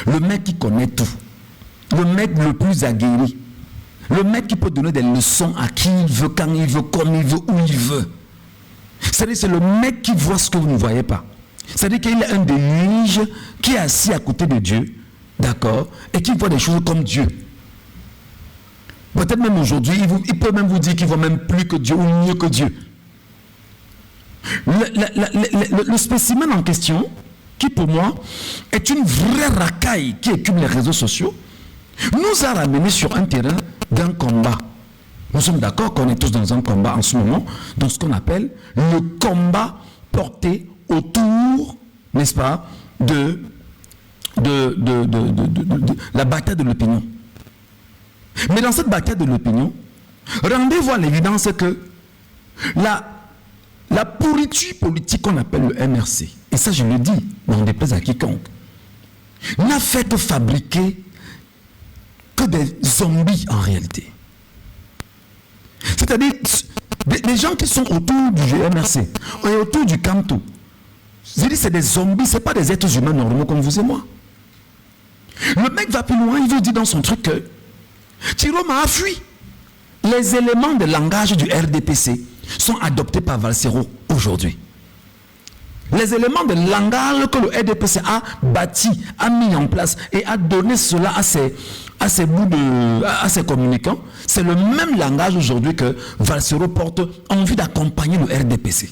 Le mec qui connaît tout. Le mec le plus aguerri. Le mec qui peut donner des leçons à qui il veut, quand il veut, comme il veut, où il veut. C'est-à-dire, c'est le mec qui voit ce que vous ne voyez pas. C'est-à-dire qu'il est un des juges qui est assis à côté de Dieu, d'accord, et qui voit des choses comme Dieu. Peut-être même aujourd'hui, il peut même vous dire qu'il voit même plus que Dieu ou mieux que Dieu. Le spécimen en question, qui pour moi est une vraie racaille qui écume les réseaux sociaux, nous a ramené sur un terrain d'un combat. Nous sommes d'accord qu'on est tous dans un combat en ce moment, dans ce qu'on appelle le combat porté autour, n'est-ce pas, de la bataille de l'opinion. Mais dans cette bataille de l'opinion, rendez-vous à l'évidence que la pourriture politique qu'on appelle le MRC, et ça je le dis, n'en déplaise à quiconque, n'a fait que fabriquer que des zombies en réalité. C'est-à-dire, les gens qui sont autour du MRC et autour du Camto, je dis c'est des zombies, ce n'est pas des êtres humains normaux comme vous et moi. Le mec va plus loin, il veut dire dans son truc que Tiroma a fui. Les éléments de langage du RDPC sont adoptés par Valsero aujourd'hui. Les éléments de langage que le RDPC a bâti, a mis en place et a donné cela à ses communicants, c'est le même langage aujourd'hui que Valsero porte en vue d'accompagner le RDPC.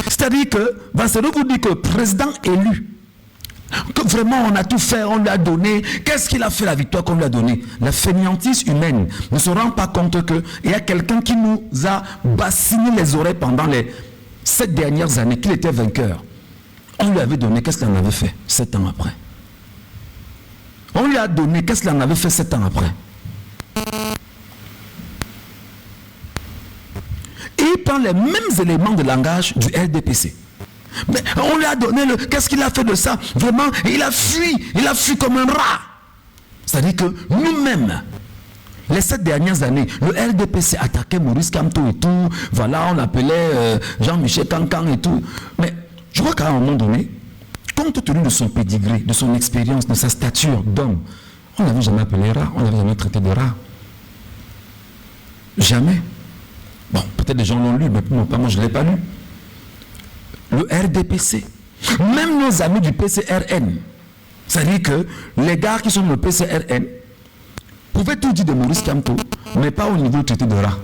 C'est-à-dire que Valsero vous dit que président élu, que vraiment on a tout fait, on lui a donné, qu'est-ce qu'il a fait la victoire qu'on lui a donnée? La fainéantise humaine ne se rend pas compte qu'il y a quelqu'un qui nous a bassiné les oreilles pendant les 7 dernières années, qu'il était vainqueur. On lui avait donné, qu'est-ce qu'il en avait fait 7 ans après? On lui a donné, qu'est-ce qu'il en avait fait 7 ans après? Et il prend les mêmes éléments de langage du RDPC. Mais on lui a donné qu'est-ce qu'il a fait de ça? Vraiment, il a fui comme un rat. C'est-à-dire que nous-mêmes, les 7 dernières années, le RDPC attaquait Maurice Kamto et tout. Voilà, on l'appelait Jean-Michel Cancan et tout. Mais je crois qu'à un moment donné, compte tenu de son pédigré, de son expérience, de sa stature d'homme, on ne l'avait jamais appelé rat, on ne l'avait jamais traité de rat. Jamais. Bon, peut-être des gens l'ont lu, mais moi je ne l'ai pas lu. Le RDPC, même nos amis du PCRN, c'est-à-dire que les gars qui sont dans le PCRN pouvaient tout dire de Maurice Kamto, mais pas au niveau du traité de rat.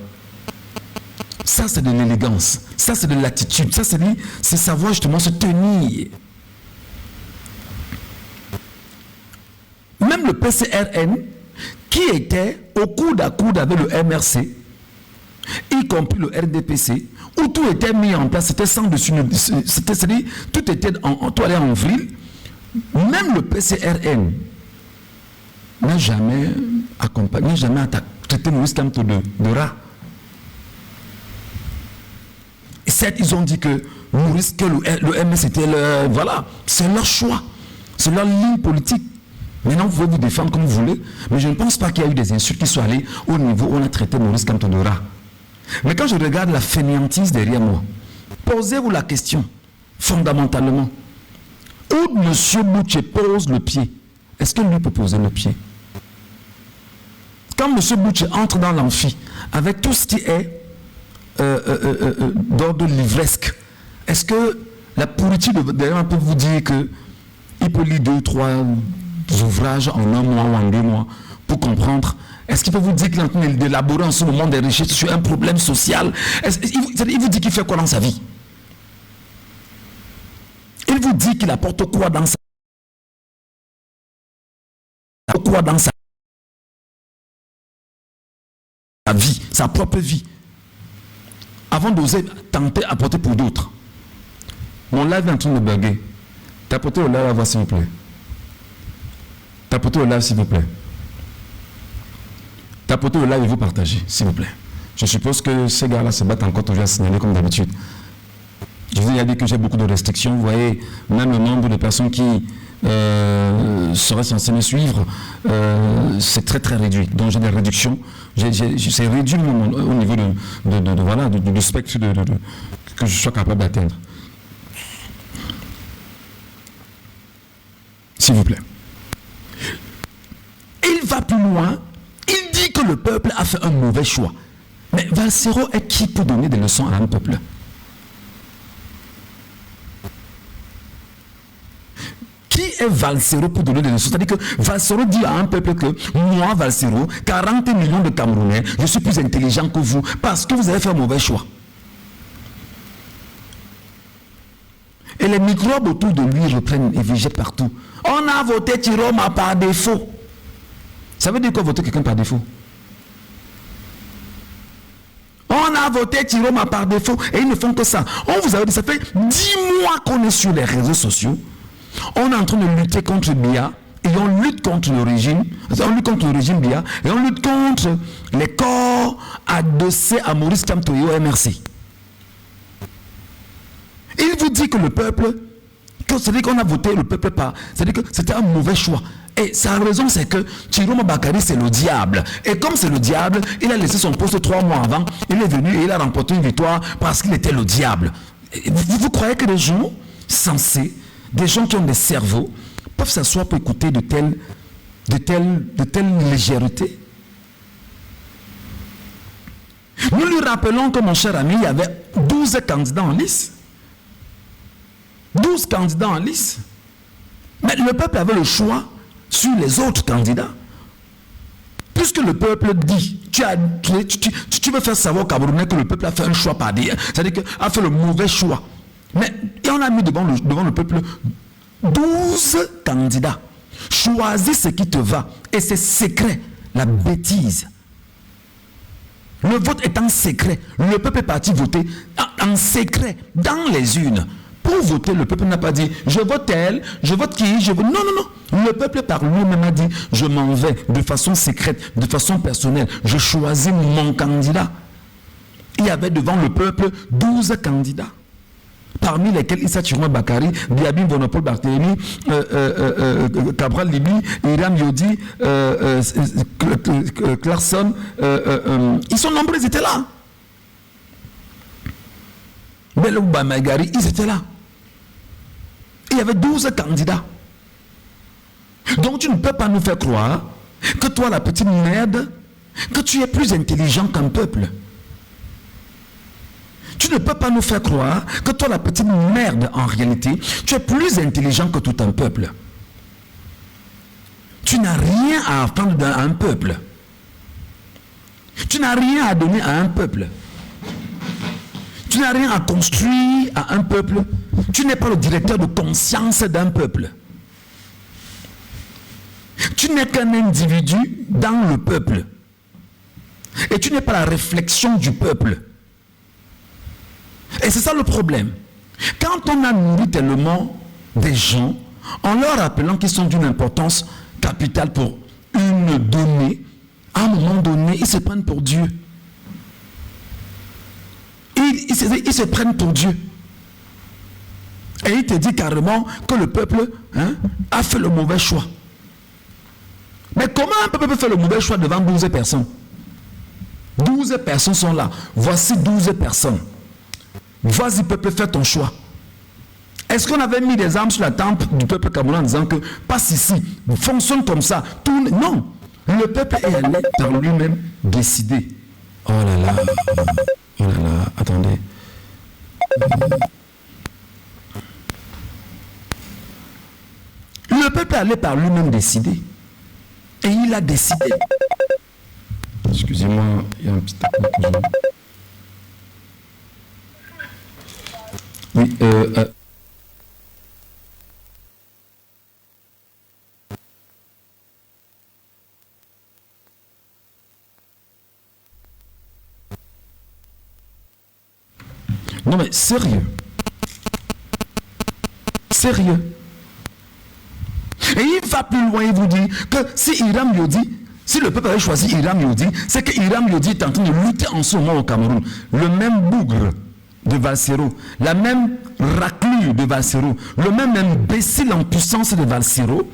Ça, c'est de l'élégance, ça, c'est de l'attitude, ça, c'est savoir justement se tenir. Même le PCRN, qui était au coude à coude avec le MRC, y compris le RDPC, où tout était mis en place, c'était sans dessus, c'est-à-dire tout était tout allait en vrille. Même le PCRN n'a jamais accompagné, jamais traité Maurice Kamto de rat. Et certes, ils ont dit que le MS c'était voilà, c'est leur choix, c'est leur ligne politique. Maintenant, vous pouvez vous défendre comme vous voulez, mais je ne pense pas qu'il y a eu des insultes qui soient allées au niveau où on a traité Maurice Kamto de rat. Mais quand je regarde la fainéantise derrière moi, posez-vous la question, fondamentalement, où M. Mbouché pose le pied, est-ce que lui peut poser le pied? Quand M. Mbouché entre dans l'amphi, avec tout ce qui est d'ordre livresque, est-ce que la pourriture derrière on peut vous dire qu'il peut lire 2 ou 3 ouvrages en 1 mois ou en 2 mois pour comprendre? Est-ce qu'il peut vous dire qu'il est en train d'élaborer en ce moment des recherches sur un problème social? Il vous dit qu'il fait quoi dans sa vie? Il vous dit qu'il apporte quoi dans sa vie, sa propre vie, avant d'oser tenter apporter pour d'autres. Mon live est en train de bugger. Tapotez au live à voir s'il vous plaît. Tapotez au live s'il vous plaît. capotez le live et vous partagez, s'il vous plaît. Je suppose que ces gars-là se battent encore toujours à signaler comme d'habitude. Je vous ai dit que j'ai beaucoup de restrictions. Vous voyez, même le nombre de personnes qui seraient censées me suivre, c'est très très réduit. Donc j'ai des réductions. C'est réduit au niveau du spectre que je sois capable d'atteindre. S'il vous plaît. Il va plus loin. Il dit que le peuple a fait un mauvais choix. Mais Valsero est qui pour donner des leçons à un peuple? Qui est Valsero pour donner des leçons? C'est-à-dire que Valsero dit à un peuple que moi, Valsero, 40 millions de Camerounais, je suis plus intelligent que vous parce que vous avez fait un mauvais choix. Et les microbes autour de lui reprennent et végètent partout. On a voté Tiroma par défaut. Ça veut dire quoi voter quelqu'un par défaut? On a voté Tiroma par défaut et ils ne font que ça. On vous avait dit, ça fait 10 mois qu'on est sur les réseaux sociaux. On est en train de lutter contre Biya et on lutte contre le régime. On lutte contre le régime Biya et on lutte contre les corps adossés à Maurice Kamto et au MRC. Il vous dit que le peuple, c'est-à-dire qu'on a voté le peuple par, c'est-à-dire que c'était un mauvais choix. Et sa raison, c'est que Tiroma Bakary, c'est le diable. Et comme c'est le diable, il a laissé son poste 3 mois avant. Il est venu et il a remporté une victoire parce qu'il était le diable. Vous croyez que les gens sensés, des gens qui ont des cerveaux, peuvent s'asseoir pour écouter de telle légèreté? Nous lui rappelons que, mon cher ami, il y avait 12 candidats en lice. 12 candidats en lice. Mais le peuple avait le choix sur les autres candidats. Puisque le peuple dit, tu veux faire savoir au Camerounais que le peuple a fait un choix par dire, c'est-à-dire qu'il a fait le mauvais choix. Mais et on a mis devant le peuple 12 candidats. Choisis ce qui te va. Et c'est secret, la bêtise. Le vote est en secret. Le peuple est parti voter en secret, dans les urnes. Pour voter, le peuple n'a pas dit je vote elle, je vote qui, je vote. Non, non, non. Le peuple par lui-même a dit je m'en vais de façon secrète, de façon personnelle. Je choisis mon candidat. Il y avait devant le peuple 12 candidats. Parmi lesquels Issa Tiroma Bakary, Diaby Bonopole Barthélémy, Cabral Libi, Iram Yodi, Clarkson, ils sont nombreux, ils étaient là. Belouba Magari, ils étaient là. Il y avait 12 candidats. Donc tu ne peux pas nous faire croire que toi, la petite merde, que tu es plus intelligent qu'un peuple. Tu ne peux pas nous faire croire que toi, la petite merde, en réalité, tu es plus intelligent que tout un peuple. Tu n'as rien à apprendre à un peuple. Tu n'as rien à donner à un peuple. Tu n'as rien à construire à un peuple. Tu n'es pas le directeur de conscience d'un peuple. Tu n'es qu'un individu dans le peuple. Et tu n'es pas la réflexion du peuple. Et c'est ça le problème. Quand on a nourri tellement des gens, en leur rappelant qu'ils sont d'une importance capitale pour une donnée, à un moment donné, ils se prennent pour Dieu. Ils se prennent pour Dieu. Et il te dit carrément que le peuple a fait le mauvais choix. Mais comment un peuple peut faire le mauvais choix devant 12 personnes? 12 personnes sont là. Voici 12 personnes. Vas-y peuple, fais ton choix. Est-ce qu'on avait mis des armes sur la tempe du peuple camerounais en disant que passe ici, fonctionne comme ça, tourne? Non. Le peuple est allé par lui-même décider. Oh là là. Oh là là, attendez. Le peuple allait par lui-même décider. Et il a décidé. Excusez-moi, il y a un petit appel. Oui, non mais sérieux. Sérieux. Et il va plus loin, il vous dit que si Iram Yodi Si le peuple avait choisi Hiram Yodi, c'est que Hiram Yodi est en train de lutter en ce moment au Cameroun. Le même bougre de Valsero, la même raclure de Valsero, le même imbécile en puissance de Valsero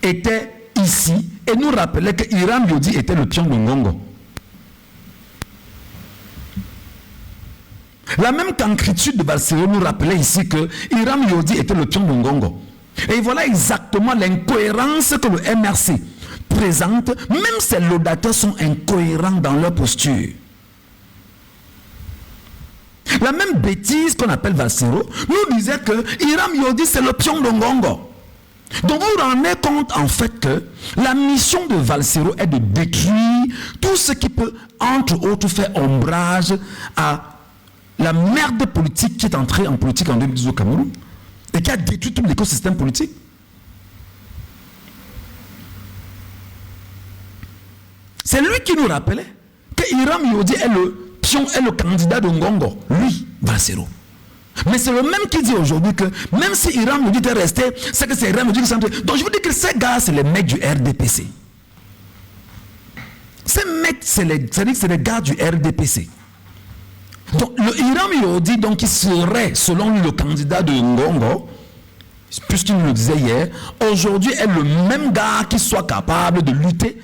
était ici et nous rappelait que Hiram Yodi était le pion de Ngongo. La même cancritude de Valsero nous rappelait ici que Hiram Yodi était le pion de Ngongo. Et voilà exactement l'incohérence que le MRC présente, même ses laudateurs sont incohérents dans leur posture. La même bêtise qu'on appelle Valsero nous disait que Hiram Yodi c'est le pion de Ngongo. Donc vous vous rendez compte en fait que la mission de Valsero est de détruire tout ce qui peut entre autres faire ombrage à la merde politique qui est entrée en politique en 2012 au Cameroun et qui a détruit tout l'écosystème politique. C'est lui qui nous rappelait que Hiram Yodi est le pion, est le candidat de Ngongo. Lui, Valsero. Mais c'est le même qui dit aujourd'hui que même si Hiram Yodi était resté, c'est que c'est Hiram Yodi qui s'est entré. Donc je vous dis que ces gars, c'est les mecs du RDPC. Ces mecs, c'est les gars du RDPC. Donc le Hiram Yodi, donc qui serait, selon lui, le candidat de Ngongo, puisqu'il nous le disait hier, aujourd'hui est le même gars qui soit capable de lutter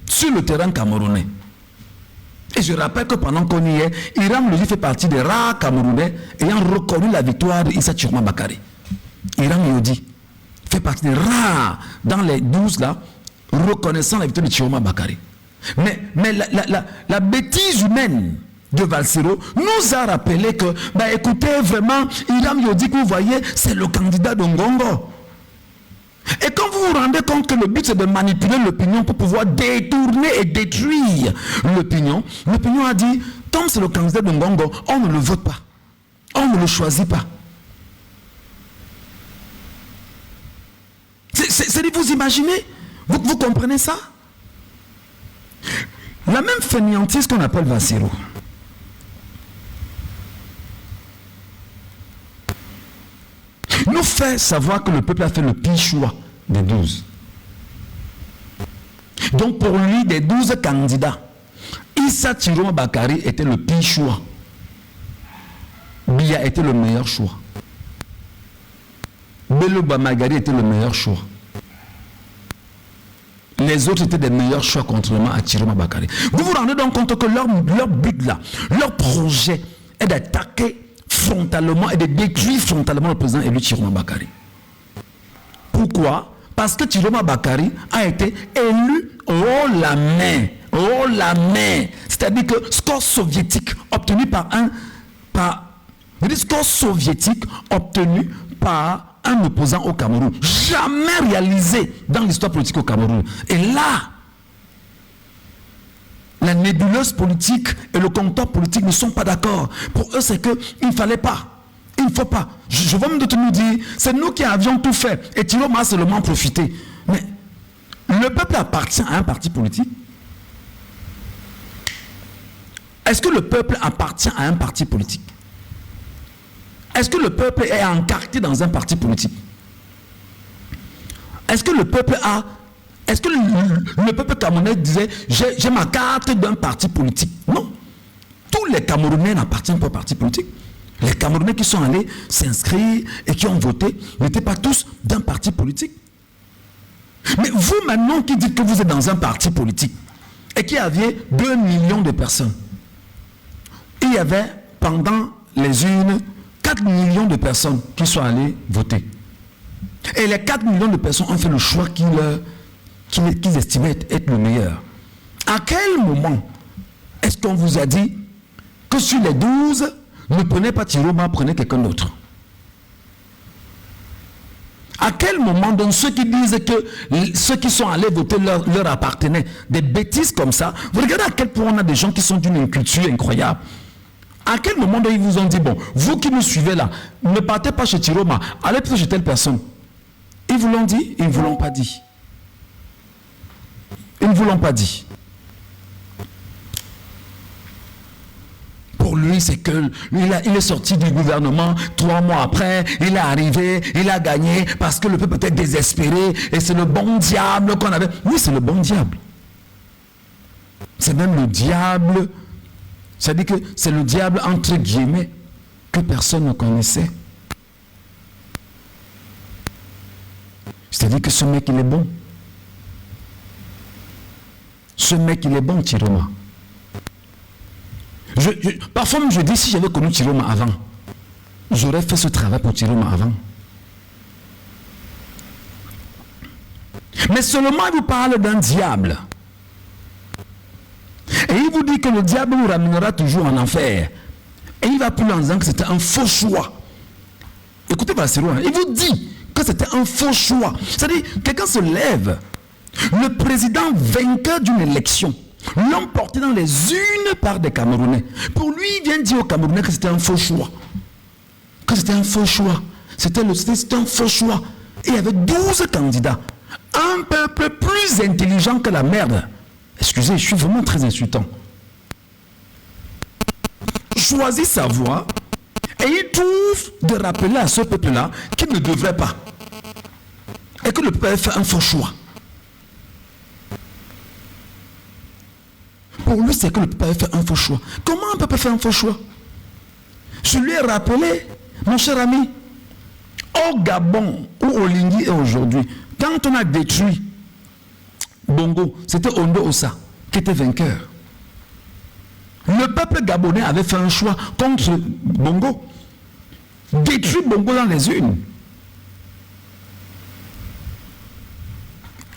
sur le terrain camerounais. Et je rappelle que pendant qu'on y est, Hiram Yodi fait partie des rares Camerounais ayant reconnu la victoire d'Issa Chiroma Bakary. Hiram Yodi fait partie des rares dans les 12 là, reconnaissant la victoire de Chiroma Bakary. Mais la bêtise humaine de Valsero nous a rappelé que, bah écoutez, vraiment, Hiram Yodi que vous voyez, c'est le candidat de Ngongo. Et quand vous vous rendez compte que le but c'est de manipuler l'opinion pour pouvoir détourner et détruire l'opinion a dit, comme c'est le candidat de Ngongo, on ne le vote pas. On ne le choisit pas. C'est vous imaginez, vous comprenez ça? La même fainéantise qu'on appelle Valsero. Nous fait savoir que le peuple a fait le pire choix des 12. Donc pour lui, des 12 candidats, Issa Chiroma Bakary était le pire choix. Biya était le meilleur choix. Bello Bamagari était le meilleur choix. Les autres étaient des meilleurs choix contrairement à Chiroma Bakary. Vous vous rendez donc compte que leur but là, leur projet est d'attaquer frontalement et de détruire frontalement le président élu Chiroma Bakary. Pourquoi? Parce que Chiroma Bakary a été élu haut la main. C'est-à-dire que score soviétique obtenu par un opposant au Cameroun, jamais réalisé dans l'histoire politique au Cameroun. Et là, la nébuleuse politique et le compteur politique ne sont pas d'accord. Pour eux, c'est qu'il ne fallait pas. Il ne faut pas. Je veux même nous dire, c'est nous qui avions tout fait. Et Chiroma a seulement profité. Mais le peuple appartient à un parti politique. Est-ce que le peuple appartient à un parti politique? Est-ce que le peuple est encarté dans un parti politique? Est-ce que le peuple a... Est-ce que le peuple camerounais disait j'ai ma carte d'un parti politique? Non. Tous les Camerounais n'appartiennent pas au parti politique. Les Camerounais qui sont allés s'inscrire et qui ont voté n'étaient pas tous d'un parti politique. Mais vous maintenant qui dites que vous êtes dans un parti politique et qui aviez 2 millions de personnes, il y avait pendant les urnes 4 millions de personnes qui sont allées voter. Et les 4 millions de personnes ont fait le choix qu'ils estimaient être le meilleur. À quel moment est-ce qu'on vous a dit que sur les 12, ne prenez pas Chiroma, prenez quelqu'un d'autre? À quel moment, donc, ceux qui disent que ceux qui sont allés voter leur appartenaient, des bêtises comme ça, vous regardez à quel point on a des gens qui sont d'une inculture incroyable. À quel moment donc, ils vous ont dit, bon, vous qui nous suivez là, ne partez pas chez Chiroma, allez plutôt chez telle personne. Ils vous l'ont dit, ils ne vous l'ont pas dit. Ils ne vous l'ont pas dit. Pour lui, c'est que il est sorti du gouvernement 3 mois après, il est arrivé, il a gagné parce que le peuple était désespéré et c'est le bon diable qu'on avait. Oui, c'est le bon diable. C'est même le diable. C'est-à-dire que c'est le diable, entre guillemets, que personne ne connaissait. C'est-à-dire que ce mec, il est bon. Ce mec, il est bon, Chiroma. Parfois, même, je dis, si j'avais connu Chiroma avant, j'aurais fait ce travail pour Chiroma avant. Mais seulement, il vous parle d'un diable. Et il vous dit que le diable vous ramènera toujours en enfer. Et il va plus loin en disant que c'était un faux choix. Écoutez, Bassirou, il vous dit que c'était un faux choix. C'est-à-dire, quelqu'un se lève, le président vainqueur d'une élection, l'homme porté dans les urnes par des Camerounais. Pour lui, il vient dire aux Camerounais que c'était un faux choix. Que c'était un faux choix. C'était un faux choix. Et il y avait 12 candidats. Un peuple plus intelligent que la merde. Excusez, je suis vraiment très insultant. Choisit sa voie et il trouve de rappeler à ce peuple-là qu'il ne devrait pas. Et que le peuple fait un faux choix. Pour lui, c'est que le peuple fait un faux choix. Comment un peuple fait un faux choix? Je lui ai rappelé, mon cher ami, au Gabon, où Olingi est aujourd'hui, quand on a détruit Bongo, c'était Ondo Ossa qui était vainqueur. Le peuple gabonais avait fait un choix contre Bongo. Détruire Bongo dans les urnes.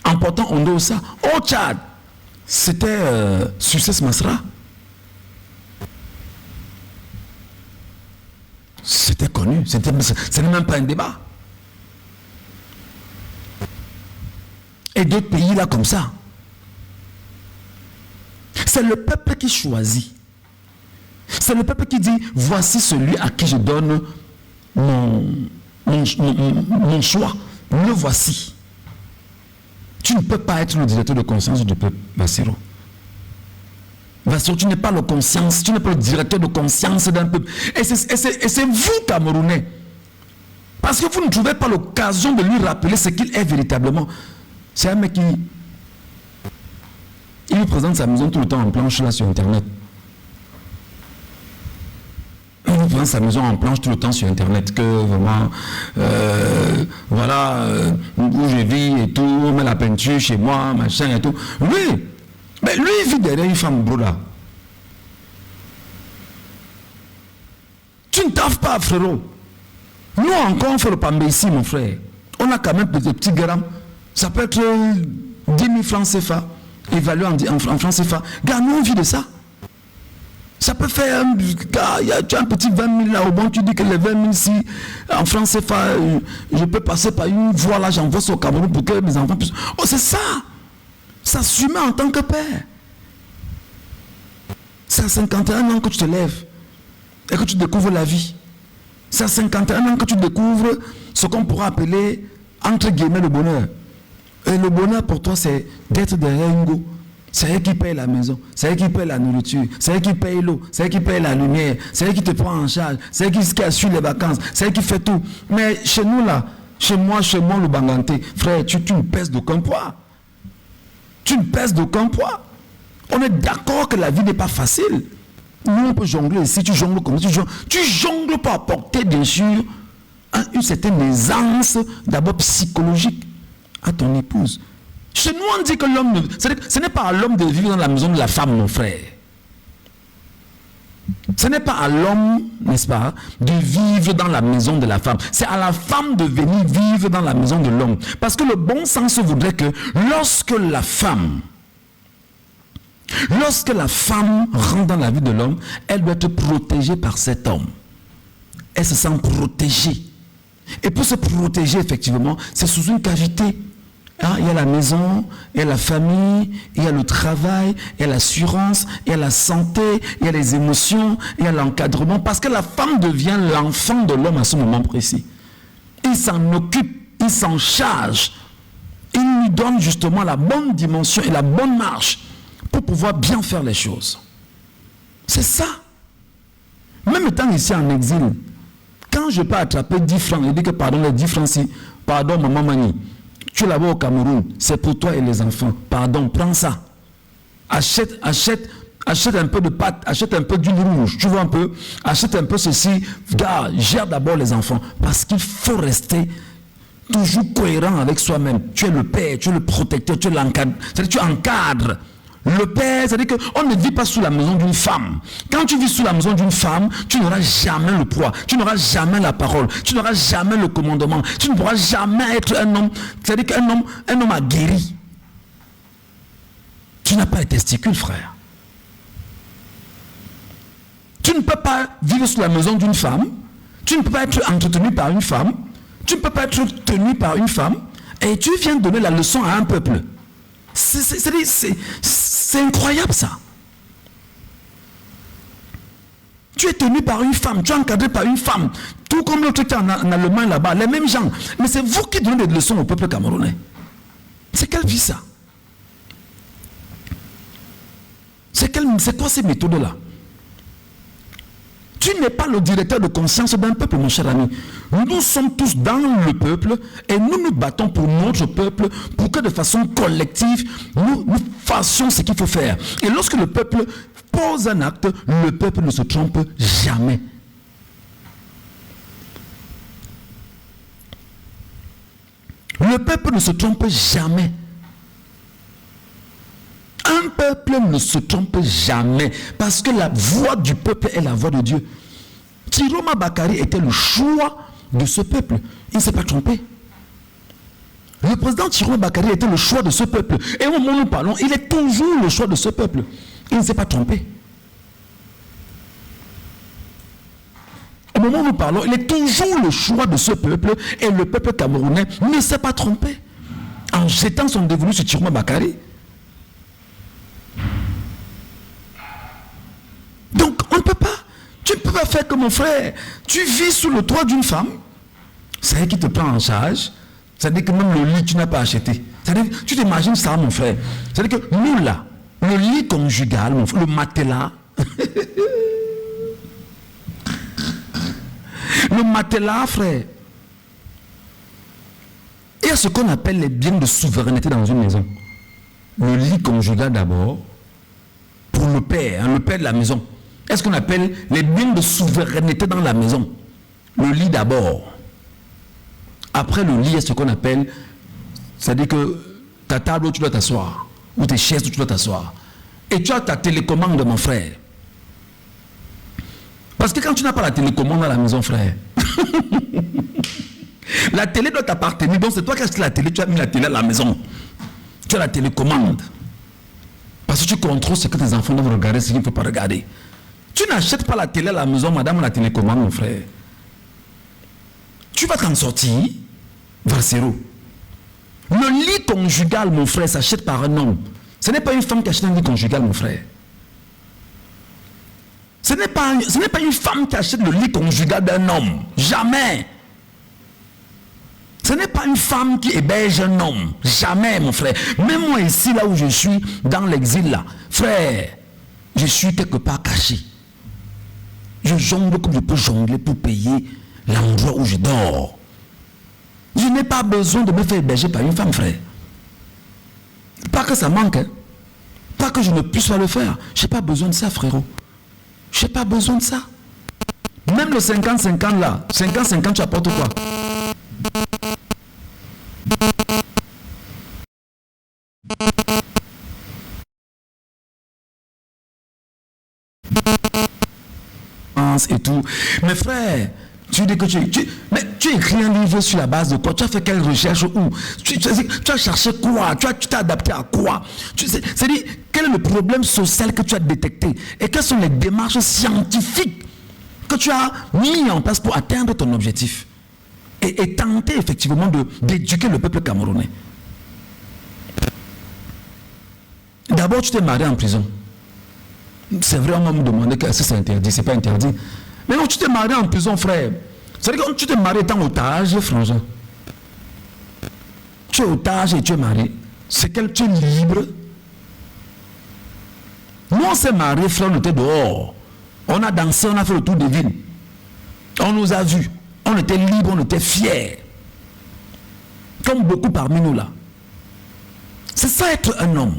En portant Ondo Ossa. Au Tchad, c'était Succès Masra. C'était connu. Ce n'est même pas un débat. Et d'autres pays là comme ça. C'est le peuple qui choisit. C'est le peuple qui dit, voici celui à qui je donne mon choix. Le voici. Tu ne peux pas être le directeur de conscience du peuple, Bassirou. Bassirou, tu n'es pas le conscience, tu n'es pas le directeur de conscience d'un peuple. Et c'est vous, Camerounais. Parce que vous ne trouvez pas l'occasion de lui rappeler ce qu'il est véritablement. C'est un mec qui... Il vous présente sa maison tout le temps en planche là sur Internet. Il vous présente sa maison en planche tout le temps sur Internet. Que vraiment... voilà... où je vis et tout, on met la peinture chez moi, machin et tout. Oui! Mais lui, il vit derrière une femme, broda. Tu ne taffes pas, frérot. Nous encore, on fait le pambé ici, mon frère. On a quand même des petits grammes. Ça peut être 10 000 francs CFA, évalué en francs CFA. Gars, nous on vit de ça. Ça peut faire, tu as un petit 20 000 là au bon, tu dis que les 20 000 si en francs CFA, je peux passer par une voie là, j'envoie ça au Cameroun pour que mes enfants puissent... Oh, c'est ça. S'assumer en tant que père. C'est à 51 ans que tu te lèves et que tu découvres la vie. C'est à 51 ans que tu découvres ce qu'on pourra appeler, entre guillemets, le bonheur. Et le bonheur pour toi, c'est d'être derrière une go. C'est elle qui paye la maison, c'est elle qui paye la nourriture, c'est elle qui paye l'eau, c'est elle qui paye la lumière, c'est elle qui te prend en charge, c'est elle qui assure les vacances, c'est elle qui fait tout. Mais chez nous là, chez moi, le Banganté, frère, tu ne pèses d'aucun poids. Tu ne pèses d'aucun poids. On est d'accord que la vie n'est pas facile. Nous, on peut jongler ici, tu jongles comme ça, tu jongles pour apporter, bien sûr, une certaine aisance, d'abord psychologique, à ton épouse. Chez nous, on dit que l'homme, ce n'est pas à l'homme de vivre dans la maison de la femme, mon frère. Ce n'est pas à l'homme, n'est-ce pas, de vivre dans la maison de la femme. C'est à la femme de venir vivre dans la maison de l'homme. Parce que le bon sens voudrait que lorsque la femme rentre dans la vie de l'homme, elle doit être protégée par cet homme. Elle se sent protégée. Et pour se protéger, effectivement, c'est sous une cavité. Il y a la maison, il y a la famille, il y a le travail, il y a l'assurance, il y a la santé, il y a les émotions, il y a l'encadrement. Parce que la femme devient l'enfant de l'homme à ce moment précis. Il s'en occupe, il s'en charge. Il lui donne justement la bonne dimension et la bonne marche pour pouvoir bien faire les choses. C'est ça. Même étant ici en exil, quand je peux attraper 10 francs, je dis que pardon, les 10 francs, si, pardon, maman Mani, tu es là-bas au Cameroun, c'est pour toi et les enfants. Pardon, prends ça. achète un peu de pâte, achète un peu d'huile rouge, tu vois un peu, achète un peu ceci, gars, gère d'abord les enfants, parce qu'il faut rester toujours cohérent avec soi-même. Tu es le père, tu es le protecteur, tu es l'encadre, c'est-à-dire tu encadres. Le père, c'est-à-dire qu'on ne vit pas sous la maison d'une femme. Quand tu vis sous la maison d'une femme, tu n'auras jamais le poids, tu n'auras jamais la parole, tu n'auras jamais le commandement, tu ne pourras jamais être un homme, c'est-à-dire qu'un homme aguerri. Tu n'as pas les testicules, frère. Tu ne peux pas vivre sous la maison d'une femme, tu ne peux pas être entretenu par une femme, tu ne peux pas être tenu par une femme, et tu viens donner la leçon à un peuple. C'est incroyable ça. Tu es tenu par une femme, tu es encadré par une femme, tout comme l'autre qui est en Allemagne là-bas, les mêmes gens. Mais c'est vous qui donnez des leçons au peuple camerounais. C'est quelle vie ça? C'est quoi ces méthodes-là? Tu n'es pas le directeur de conscience d'un peuple, mon cher ami. Nous sommes tous dans le peuple et nous nous battons pour notre peuple pour que de façon collective, nous fassions ce qu'il faut faire. Et lorsque le peuple pose un acte, le peuple ne se trompe jamais. Le peuple ne se trompe jamais. Un peuple ne se trompe jamais parce que la voix du peuple est la voix de Dieu. Tiroma Bakari était le choix de ce peuple. Il ne s'est pas trompé. Le président Tiroma Bakari était le choix de ce peuple. Et au moment où nous parlons, il est toujours le choix de ce peuple. Il ne s'est pas trompé. Au moment où nous parlons, il est toujours le choix de ce peuple et le peuple camerounais ne s'est pas trompé en jetant son dévolu sur Tiroma Bakari. Donc, on ne peut pas. Tu ne peux pas faire comme mon frère. Tu vis sous le toit d'une femme. C'est elle qui te prend en charge. C'est-à-dire que même le lit, tu n'as pas acheté. C'est-à-dire, tu t'imagines ça, mon frère. C'est-à-dire que nous, là, le lit conjugal, mon frère, le matelas. Le matelas, frère. Il y a ce qu'on appelle les biens de souveraineté dans une maison. Le lit conjugal d'abord. Pour le père de la maison. Est-ce qu'on appelle les biens de souveraineté dans la maison? Le lit d'abord. Après le lit, il y a ce qu'on appelle, c'est-à-dire que ta table où tu dois t'asseoir, ou tes chaises où tu dois t'asseoir. Et tu as ta télécommande, mon frère. Parce que quand tu n'as pas la télécommande dans la maison, frère, la télé doit t'appartenir. Donc c'est toi qui as acheté la télé, tu as mis la télé à la maison. Tu as la télécommande. Parce que tu contrôles ce que tes enfants doivent regarder, ce qu'il ne faut pas regarder. Tu n'achètes pas la télé à la maison, madame, la télécommande, mon frère. Tu vas t'en sortir vers zéro. Le lit conjugal, mon frère, s'achète par un homme. Ce n'est pas une femme qui achète un lit conjugal, mon frère. Ce n'est pas une femme qui achète le lit conjugal d'un homme. Jamais. Ce n'est pas une femme qui héberge un homme. Jamais, mon frère. Même moi ici, là où je suis, dans l'exil, là, frère, je suis quelque part caché. Je jongle comme je peux jongler pour payer l'endroit où je dors. Je n'ai pas besoin de me faire héberger par une femme, frère. Pas que ça manque, hein. Pas que je ne puisse pas le faire. Je n'ai pas besoin de ça, frérot. Je n'ai pas besoin de ça. Même le 50-50 là, 50-50, tu apportes quoi? Et tout. Mais frère, tu dis que tu écris un livre sur la base de quoi? Tu as fait quelle recherche? Où tu as cherché quoi? Tu t'es adapté à quoi? C'est-à-dire, quel est le problème social que tu as détecté? Et quelles sont les démarches scientifiques que tu as mis en place pour atteindre ton objectif? Et tenter effectivement d'éduquer le peuple camerounais. D'abord, tu t'es marié en prison. C'est vrai, on m'a demandé que c'est interdit, c'est pas interdit. Mais non, tu t'es marié en prison, frère. C'est-à-dire que tu t'es marié étant otage, frangin. Tu es otage et tu es marié. C'est que tu es libre. Nous, on s'est mariés, frère, on était dehors. On a dansé, on a fait le tour des villes. On nous a vus. On était libres, on était fiers. Comme beaucoup parmi nous là. C'est ça être un homme.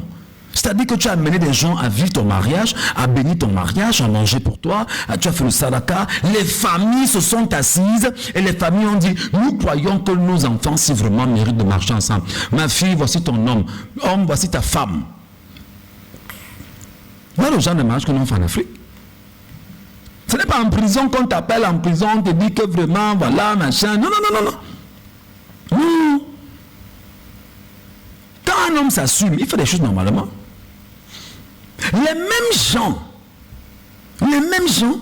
C'est-à-dire que tu as amené des gens à vivre ton mariage, à bénir ton mariage, à manger pour toi, tu as fait le sadaka. Les familles se sont assises et les familles ont dit, nous croyons que nos enfants, si vraiment, méritent de marcher ensemble. Ma fille, voici ton homme. Homme, voici ta femme. Voilà le genre de mariage que nous faisons en Afrique. Ce n'est pas en prison qu'on t'appelle en prison, on te dit que vraiment, voilà, machin. Non, non, non, non, non. Non. Quand un homme s'assume, il fait des choses normalement. Les mêmes gens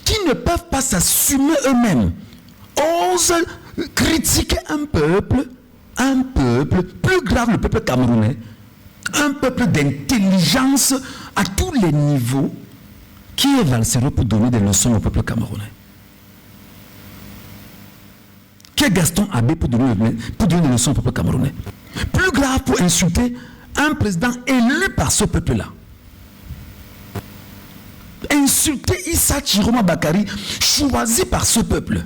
qui ne peuvent pas s'assumer eux-mêmes, osent critiquer un peuple plus grave, le peuple camerounais, un peuple d'intelligence à tous les niveaux, qui est Valsero pour donner des leçons au peuple camerounais? Qui est Gaston Abbé pour donner des leçons au peuple camerounais? Plus grave pour insulter un président élu par ce peuple-là. Insulter Issa Chiroma Bakari, choisi par ce peuple.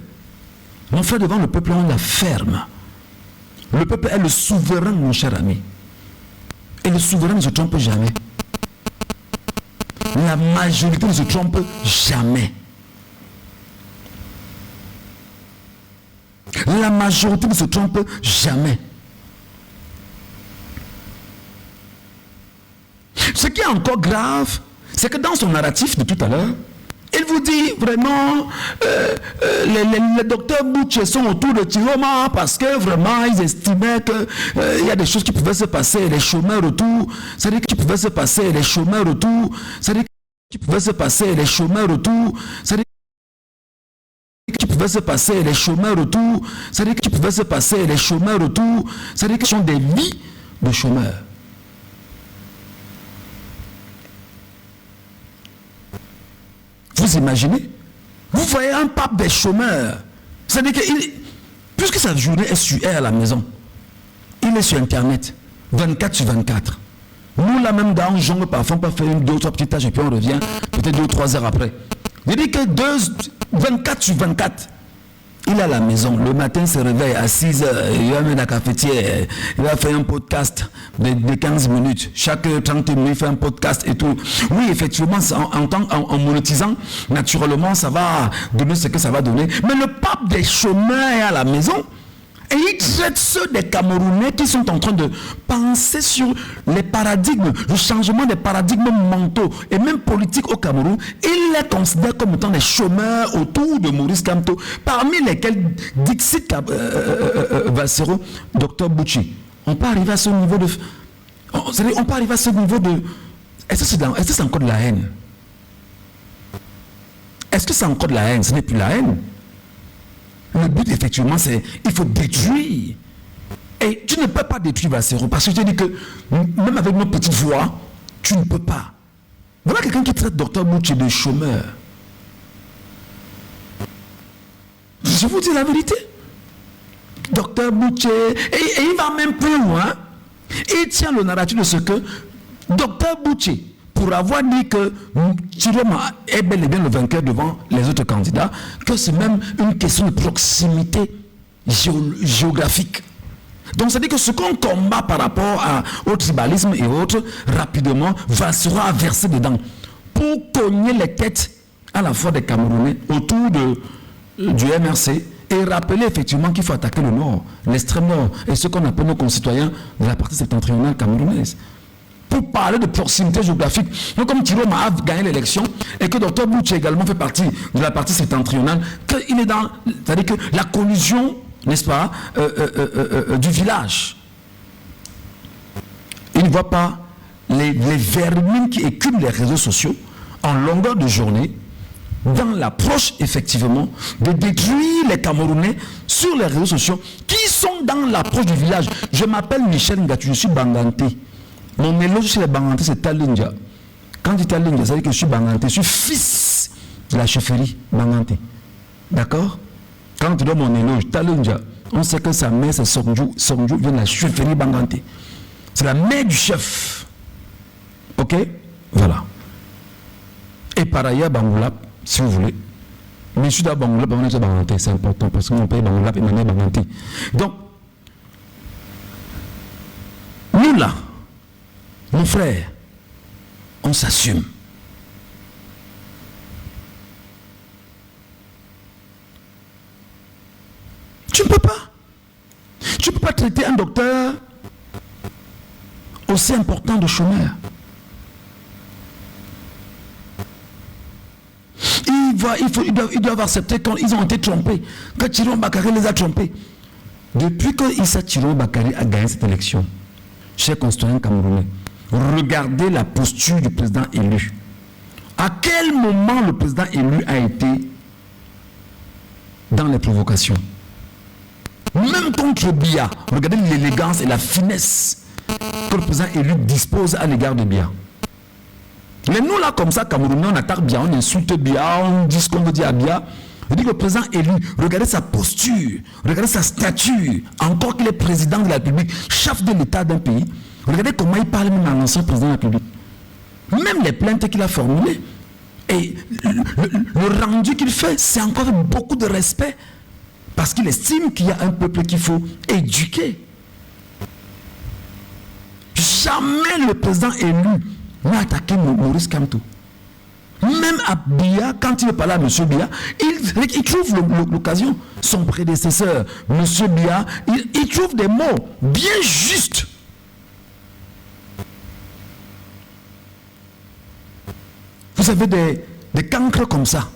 Mon frère, devant le peuple, on la ferme. Le peuple est le souverain, mon cher ami. Et le souverain ne se trompe jamais. La majorité ne se trompe jamais. La majorité ne se trompe jamais. Ce qui est encore grave, c'est que dans son narratif de tout à l'heure, il vous dit vraiment, les docteurs Boucher sont autour de Chiroma parce que vraiment ils estimaient qu'il y a des choses qui pouvaient se passer, les chômeurs autour, c'est-à-dire qu'il pouvait se passer, les chômeurs autour, c'est-à-dire qu'il pouvait se passer, les chômeurs autour, c'est-à-dire qu'il pouvait se passer, les chômeurs autour, c'est-à-dire qu'il pouvait se passer, les chômeurs autour, c'est-à-dire qu'ils sont des vies de chômeurs. Vous imaginez? Vous voyez un pape des chômeurs. C'est-à-dire que, puisque sa journée est à la maison, il est sur Internet, 24 sur 24. Nous, là même, dans jongle, parfois, on peut faire 2 ou 3 petites tâches et puis on revient, peut-être 2 ou 3 heures après. Je dis que 24 sur 24, il est à la maison. Le matin, il se réveille à 6 heures, il va mettre la cafetière, il va faire un podcast de 15 minutes. Chaque 30 minutes, il fait un podcast et tout. Oui, effectivement, en monétisant, naturellement, ça va donner ce que ça va donner. Mais le pape des chômeurs est à la maison. Et il traite ceux des Camerounais qui sont en train de penser sur les paradigmes, le changement des paradigmes mentaux et même politiques au Cameroun. Il les considère comme étant des chômeurs autour de Maurice Kamto, parmi lesquels Dixit Valsero, Dr Bouchi. On peut arriver à ce niveau de... On peut arriver à ce niveau de... Est-ce que c'est encore de la haine? Est-ce que c'est encore de la haine? Ce n'est plus la haine. Le but, effectivement, c'est il faut détruire. Et tu ne peux pas détruire Valsero, parce que je te dis que même avec nos petites voix, tu ne peux pas. Voilà quelqu'un qui traite Dr Boucher de chômeur. Je vous dis la vérité. Dr Boucher, et il va même plus loin. Il tient le narratif de ce que Dr Boucher, pour avoir dit que Chiroma est bel et bien le vainqueur devant les autres candidats, que c'est même une question de proximité géographique. Donc, c'est-à-dire que ce qu'on combat par rapport au tribalisme et autres, rapidement, sera versé dedans pour cogner les têtes à la fois des Camerounais autour du MRC et rappeler effectivement qu'il faut attaquer le Nord, l'extrême Nord, et ce qu'on appelle nos concitoyens de la partie septentrionale camerounaise. Pour parler de proximité géographique. Donc, comme Chiroma a gagné l'élection et que Dr Boucher également fait partie de la partie septentrionale, qu'il est dans, c'est-à-dire que la collusion, n'est-ce pas, du village. Il ne voit pas les vermines qui écument les réseaux sociaux en longueur de journée, dans l'approche, effectivement, de détruire les Camerounais sur les réseaux sociaux qui sont dans l'approche du village. Je m'appelle Michel Ngatu, je suis Banganté. Mon éloge chez les Banganté, c'est Talinja. Quand je dis Talinja, ça veut dire que je suis Banganté. Je suis fils de la chefferie Banganté. D'accord? Quand tu donnes mon éloge, Talinja, on sait que sa mère, c'est Songjou. Songjou vient de la chefferie Banganté. C'est la mère du chef. Ok? Voilà. Et par ailleurs, Bangoulap, si vous voulez. Mais je suis dans Bangoulap, on est Banganté. C'est important parce que mon père est Bangoulap et ma mère est Banganté. Donc, nous là, Mon frère, on s'assume. Tu ne peux pas. Tu ne peux pas traiter un docteur aussi important de chômeur. Ils doivent accepter quand ils ont été trompés. Quand Thierry Bakary les a trompés. Depuis que Issa Thierry Bakary a gagné cette élection, chers concitoyens camerounais, regardez la posture du président élu. À quel moment le président élu a été dans les provocations? Même contre Biya, regardez l'élégance et la finesse que le président élu dispose à l'égard de Biya. Mais nous là, comme ça, Camerounais, on attaque Biya, on insulte Biya, on dit ce qu'on veut dire à Biya. Je dis que le président élu, regardez sa posture, regardez sa stature, encore qu'il est président de la République, chef de l'État d'un pays. Regardez comment il parle même à l'ancien président de la République. Même les plaintes qu'il a formulées. Et le rendu qu'il fait, c'est encore avec beaucoup de respect. Parce qu'il estime qu'il y a un peuple qu'il faut éduquer. Jamais le président élu n'a attaqué Maurice Kamto. Même à Biya, quand il parlait à M. Biya, il trouve l'occasion. Son prédécesseur, M. Biya, il trouve des mots bien justes. Vous avez des cancres comme ça.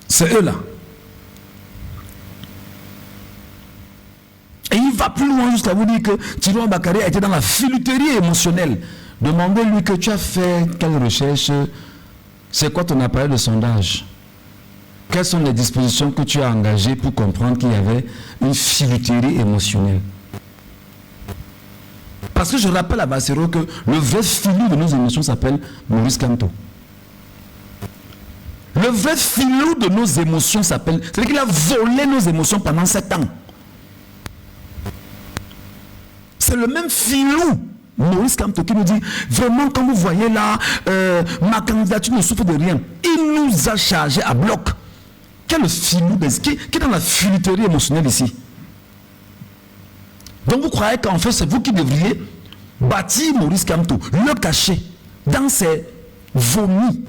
C'est eux là. Et il va plus loin jusqu'à vous dire que Thierry Bakary a été dans la filouterie émotionnelle. Demandez-lui que tu as fait quelle recherche, c'est quoi ton appareil de sondage, quelles sont les dispositions que tu as engagées pour comprendre qu'il y avait une filouterie émotionnelle. Parce que je rappelle à Bassero que le vrai filou de nos émotions s'appelle Maurice Kamto. Le vrai filou de nos émotions s'appelle... C'est-à-dire qu'il a volé nos émotions pendant 7 ans. C'est le même filou, Maurice Kamto, qui nous dit, vraiment, quand vous voyez là, ma candidature ne souffre de rien. Il nous a chargé à bloc. Quel est le filou qui est dans la filouterie émotionnelle ici? Donc vous croyez qu'en fait, c'est vous qui devriez bâtir Maurice Kamto, le cacher dans ses vomis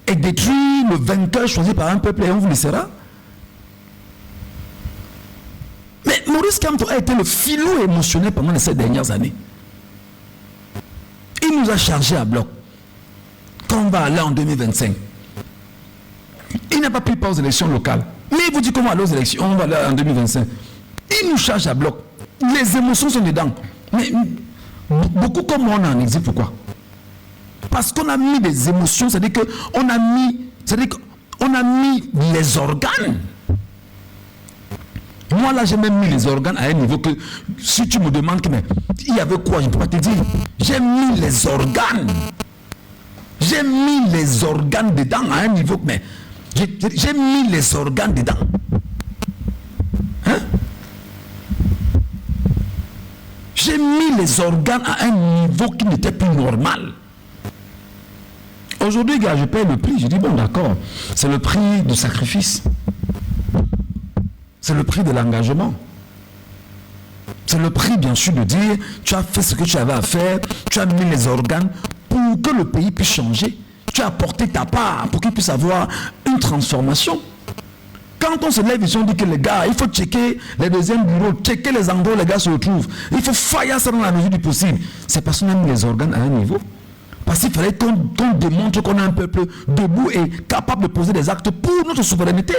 et détruire le vainqueur choisi par un peuple et on vous laissera? Mais Maurice Kamto a été le filou émotionnel pendant ces dernières années. Il nous a chargé à bloc. Quand on va aller en 2025, il n'a pas pris part aux élections locales. Mais il vous dit comment aller aux élections, on va aller en 2025. Il nous charge à bloc. Les émotions sont dedans. Mais beaucoup comme moi, on est en exil. Pourquoi? Parce qu'on a mis des émotions, c'est-à-dire qu'on a mis les organes. Moi là, j'ai même mis les organes à un niveau que si tu me demandes mais il y avait quoi, je ne peux pas te dire. J'ai mis les organes. J'ai mis les organes dedans à un niveau mais j'ai mis les organes dedans. Hein? J'ai mis les organes à un niveau qui n'était plus normal. Aujourd'hui, gars, je paye le prix. Je dis, bon, d'accord, c'est le prix du sacrifice. C'est le prix de l'engagement. C'est le prix, bien sûr, de dire, tu as fait ce que tu avais à faire, tu as mis les organes pour que le pays puisse changer. Tu as apporté ta part pour qu'il puisse avoir une transformation. Quand on se lève ici, on dit que les gars, il faut checker les deuxièmes bureaux, checker les endroits où les gars se retrouvent. Il faut faire ça dans la mesure du possible. C'est parce qu'on a mis les organes à un niveau. Parce qu'il fallait qu'on démontre qu'on a un peuple debout et capable de poser des actes pour notre souveraineté.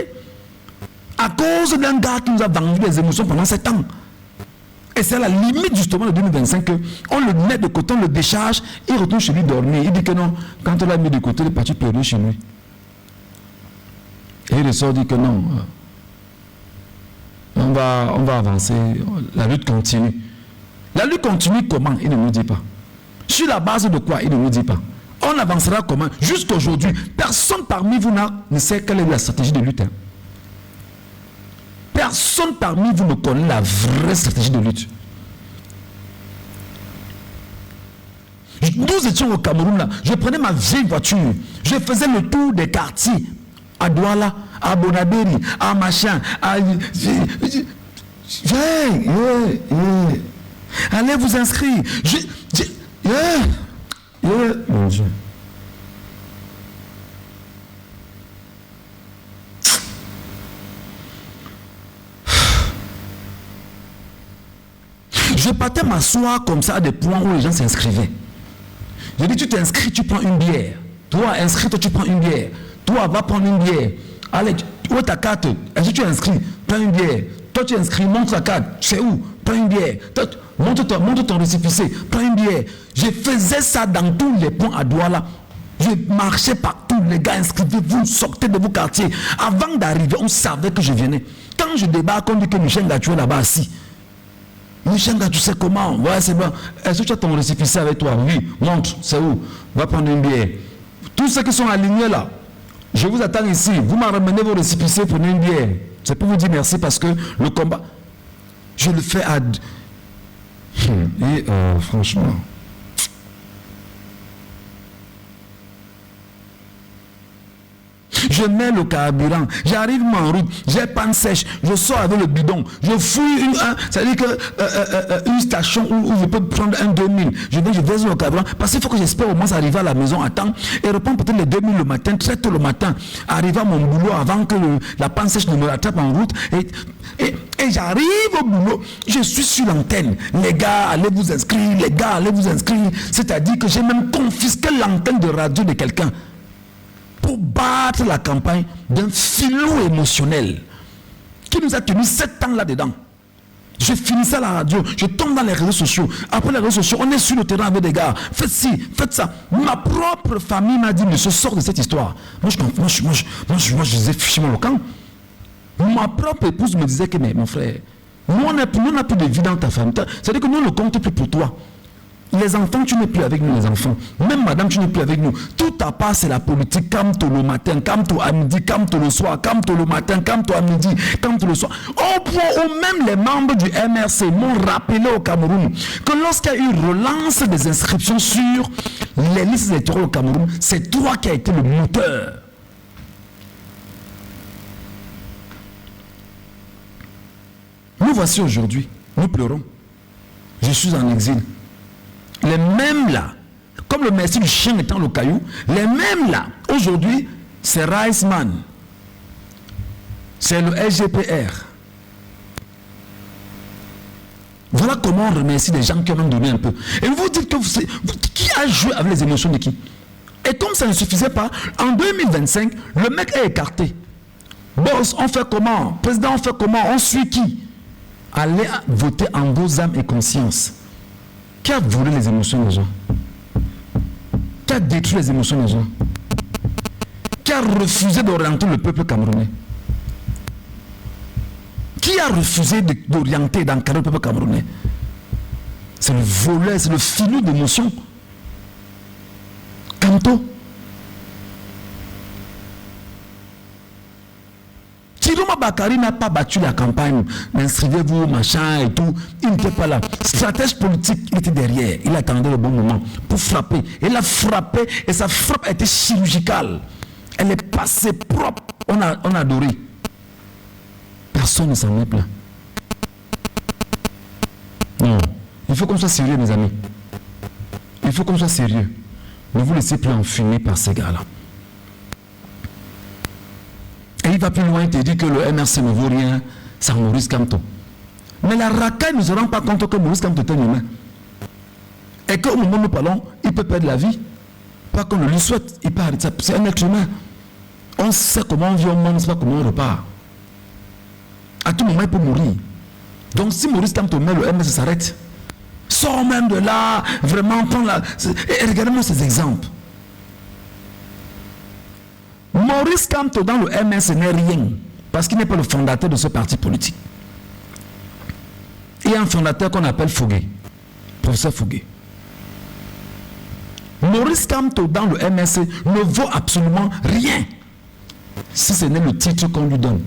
À cause d'un gars qui nous a vendu des émotions pendant 7 ans. Et c'est à la limite justement de 2025 qu'on le met de côté, on le décharge, il retourne chez lui dormir. Il dit que non, quand on l'a mis de côté, il est parti pleurer chez lui. Et il ressort, dit que non, on va avancer, la lutte continue. La lutte continue comment? Il ne nous dit pas. Sur la base de quoi? Il ne nous dit pas. On avancera comment? Jusqu'aujourd'hui, personne parmi vous ne sait quelle est la stratégie de lutte. Hein. Personne parmi vous ne connaît la vraie stratégie de lutte. Nous étions au Cameroun là, je prenais ma vieille voiture, je faisais le tour des quartiers, à Douala, à Bonaberi, à machin, à... Allez vous inscrire. Mon Dieu. Je partais m'asseoir comme ça à des points où les gens s'inscrivaient. Je dis, tu t'inscris, tu prends une bière. Toi, inscris-toi, tu prends une bière. Toi, va prendre une bière. Allez, où est ta carte? Est-ce que tu inscris? Prends une bière. Toi, tu inscris, montre la carte. C'est où? Prends une bière. Toi, montre ton récépissé. Prends une bière. Je faisais ça dans tous les points à Douala. Je marchais partout. Les gars, inscrivez-vous, sortez de vos quartiers. Avant d'arriver, on savait que je venais. Quand je débarque, on dit que Michel Gatoué est là-bas assis. Michel, tu sais comment? Ouais, c'est bon. Est-ce que tu as ton récépissé avec toi? Oui, montre, c'est où? Va prendre une bière. Tous ceux qui sont alignés là, je vous attends ici. Vous m'en ramenez vos récépissés, prenez une bière. C'est pour vous dire merci parce que le combat, je le fais à... Et franchement... Je mets le carburant, j'arrive en route, j'ai panne sèche, je sors avec le bidon, je fouille c'est-à-dire que une station où je peux prendre un 2000, je verse le carburant, parce qu'il faut que j'espère au moins arriver à la maison à temps et reprendre peut-être les 2000 le matin, très tôt le matin, arriver à mon boulot avant que la panne sèche ne me rattrape en route et j'arrive au boulot, je suis sur l'antenne. Les gars, allez vous inscrire, les gars, allez vous inscrire. C'est-à-dire que j'ai même confisqué l'antenne de radio de quelqu'un pour battre la campagne d'un filou émotionnel qui nous a tenu 7 ans là-dedans. Je finissais à la radio, je tombe dans les réseaux sociaux. Après les réseaux sociaux, on est sur le terrain avec des gars. Faites ci, faites ça. Ma propre famille m'a dit, monsieur, sors de cette histoire. Moi, je disais fichement le camp. Ma propre épouse me disait que, mais mon frère, nous, on n'a plus de vie dans ta famille. C'est-à-dire que nous, on ne compte plus pour toi. Les enfants, tu n'es plus avec nous, les enfants. Même madame, tu n'es plus avec nous. Tout à part, c'est la politique. Camto le matin, camto à midi, camto le soir, camto le matin, camto à midi, camto le soir. Au point où même les membres du MRC m'ont rappelé au Cameroun que lorsqu'il y a eu relance des inscriptions sur les listes électorales au Cameroun, c'est toi qui as été le moteur. Nous voici aujourd'hui, nous pleurons. Je suis en exil. Les mêmes là, comme le merci du chien étant le caillou, les mêmes là, aujourd'hui, c'est Reisman, c'est le SGPR. Voilà comment on remercie des gens qui en ont donné un peu. Et vous dites que qui a joué avec les émotions de qui? Et comme ça ne suffisait pas, en 2025, le mec est écarté. Boss, on fait comment? Président, on fait comment? On suit qui? Allez voter en vos âmes et conscience. Qui a volé les émotions des gens? Qui a détruit les émotions des gens? Qui a refusé d'orienter le peuple camerounais? Qui a refusé d'orienter, d'encadrer le peuple camerounais? C'est le voleur, c'est le filou d'émotions. Kanto. Chiroma Bakari n'a pas battu la campagne. Inscrivez-vous, machin et tout. Il n'était pas là. Stratège politique, il était derrière. Il attendait le bon moment pour frapper. Il a frappé et sa frappe a été chirurgicale. Elle est passée propre. On a adoré. Personne ne s'en est plaint. Non. Il faut qu'on soit sérieux, mes amis. Il faut qu'on soit sérieux. Ne vous laissez plus enfumer par ces gars-là. Et il va plus loin, il te dit que le MRC ne vaut rien sans Maurice Kamto. Mais la racaille ne se rend pas compte que Maurice Kamto est un humain. Et qu'au moment où nous parlons, il peut perdre la vie. Pas qu'on ne lui souhaite, il part. C'est un être humain. On sait comment on vit, on mange, on ne sait pas comment on repart. À tout moment, il peut mourir. Donc si Maurice Kamto meurt, le MRC s'arrête. Sors même de là, vraiment, prends la... Et regardez-moi ces exemples. Maurice Kamto dans le MRC n'est rien, parce qu'il n'est pas le fondateur de ce parti politique. Il y a un fondateur qu'on appelle Fougué, professeur Fougué. Maurice Kamto dans le MRC ne vaut absolument rien, si ce n'est le titre qu'on lui donne.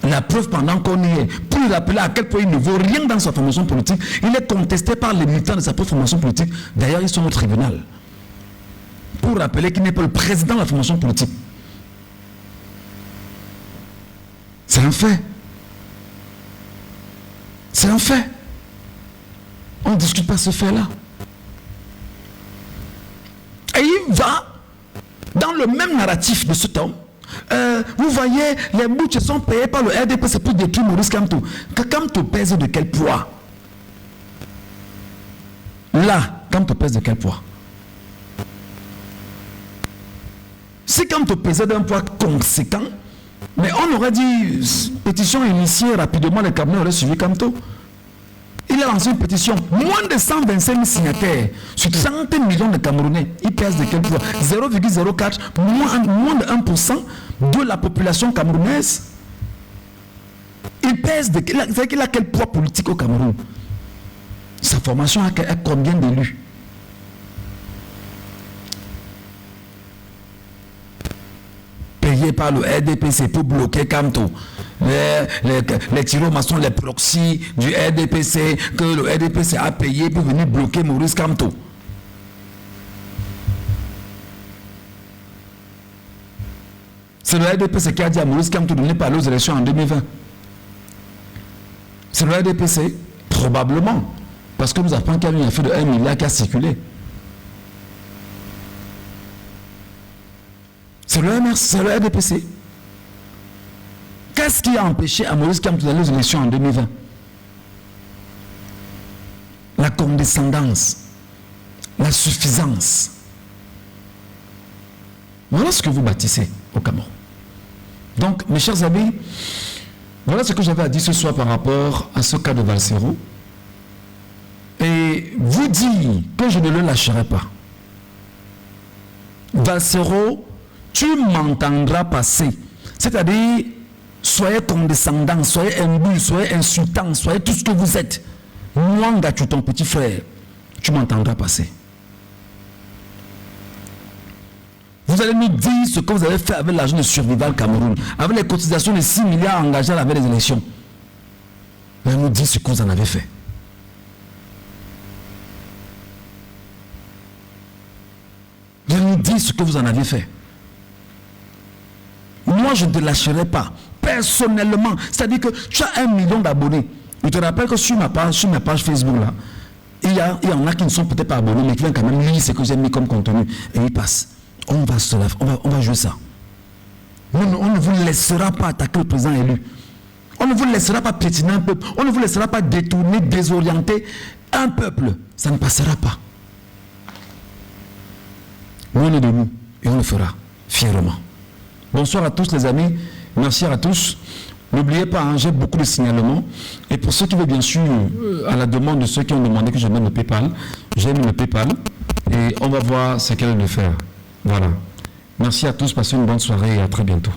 La preuve pendant qu'on y est, pour lui rappeler à quel point il ne vaut rien dans sa formation politique, il est contesté par les militants de sa propre formation politique. D'ailleurs, ils sont au tribunal. Pour rappeler qu'il n'est pas le président de la formation politique. C'est un fait. C'est un fait. On ne discute pas ce fait-là. Et il va dans le même narratif de cet homme. Vous voyez, les bouches sont payées par le RDPC pour détruire Maurice Kamto. Kamto pèse de quel poids? Là, Kamto pèse de quel poids? Si Kamto pesait d'un poids conséquent, mais on aurait dit pétition initiée rapidement, les Camerounais auraient suivi Kamto. Il a lancé une pétition, moins de 125 000 signataires sur 30 millions de Camerounais. Il pèse de quel poids? 0,04, moins de 1% de la population camerounaise. Il pèse de c'est qu'il a quel poids politique au Cameroun? Sa formation a combien d'élus? Payé par le RDPC pour bloquer Kamto. Les tyromaçons, les proxys du RDPC, que le RDPC a payé pour venir bloquer Maurice Kamto. C'est le RDPC qui a dit à Maurice Kamto de ne pas aller aux élections en 2020. C'est le RDPC, probablement, parce que nous apprenons qu'il y a eu une affaire de 1 milliard qui a circulé. C'est le RDPC. Qu'est-ce qui a empêché à Maurice Kamto d'aller aux élections en 2020? La condescendance, la suffisance. Voilà ce que vous bâtissez au Cameroun. Donc, mes chers amis, voilà ce que j'avais à dire ce soir par rapport à ce cas de Valsero. Et vous dire que je ne le lâcherai pas. Valsero, tu m'entendras passer. C'est-à-dire, soyez condescendants, soyez imbus, soyez insultants, soyez tout ce que vous êtes. Mwanga, tu ton petit frère, tu m'entendras passer. Vous allez nous dire ce que vous avez fait avec l'argent de Survival Cameroun, avec les cotisations de 6 milliards engagés avec les élections. Vous allez nous dire ce que vous en avez fait. Vous allez nous dire ce que vous en avez fait. Moi, je ne te lâcherai pas, personnellement. C'est-à-dire que tu as 1 million d'abonnés. Je te rappelle que sur ma page Facebook, là, il y en a qui ne sont peut-être pas abonnés, mais qui viennent quand même lire ce que j'ai mis comme contenu. Et ils passent. On va jouer ça. On ne vous laissera pas attaquer le président élu. On ne vous laissera pas piétiner un peuple. On ne vous laissera pas détourner, désorienter un peuple. Ça ne passera pas. Loin de nous. Et on le fera fièrement. Bonsoir à tous les amis. Merci à tous. N'oubliez pas, hein, j'ai beaucoup de signalements. Et pour ceux qui veulent, bien sûr, à la demande de ceux qui ont demandé que je mette le PayPal, j'ai mis le PayPal. Et on va voir ce qu'elle veut faire. Voilà. Merci à tous, passez une bonne soirée et à très bientôt.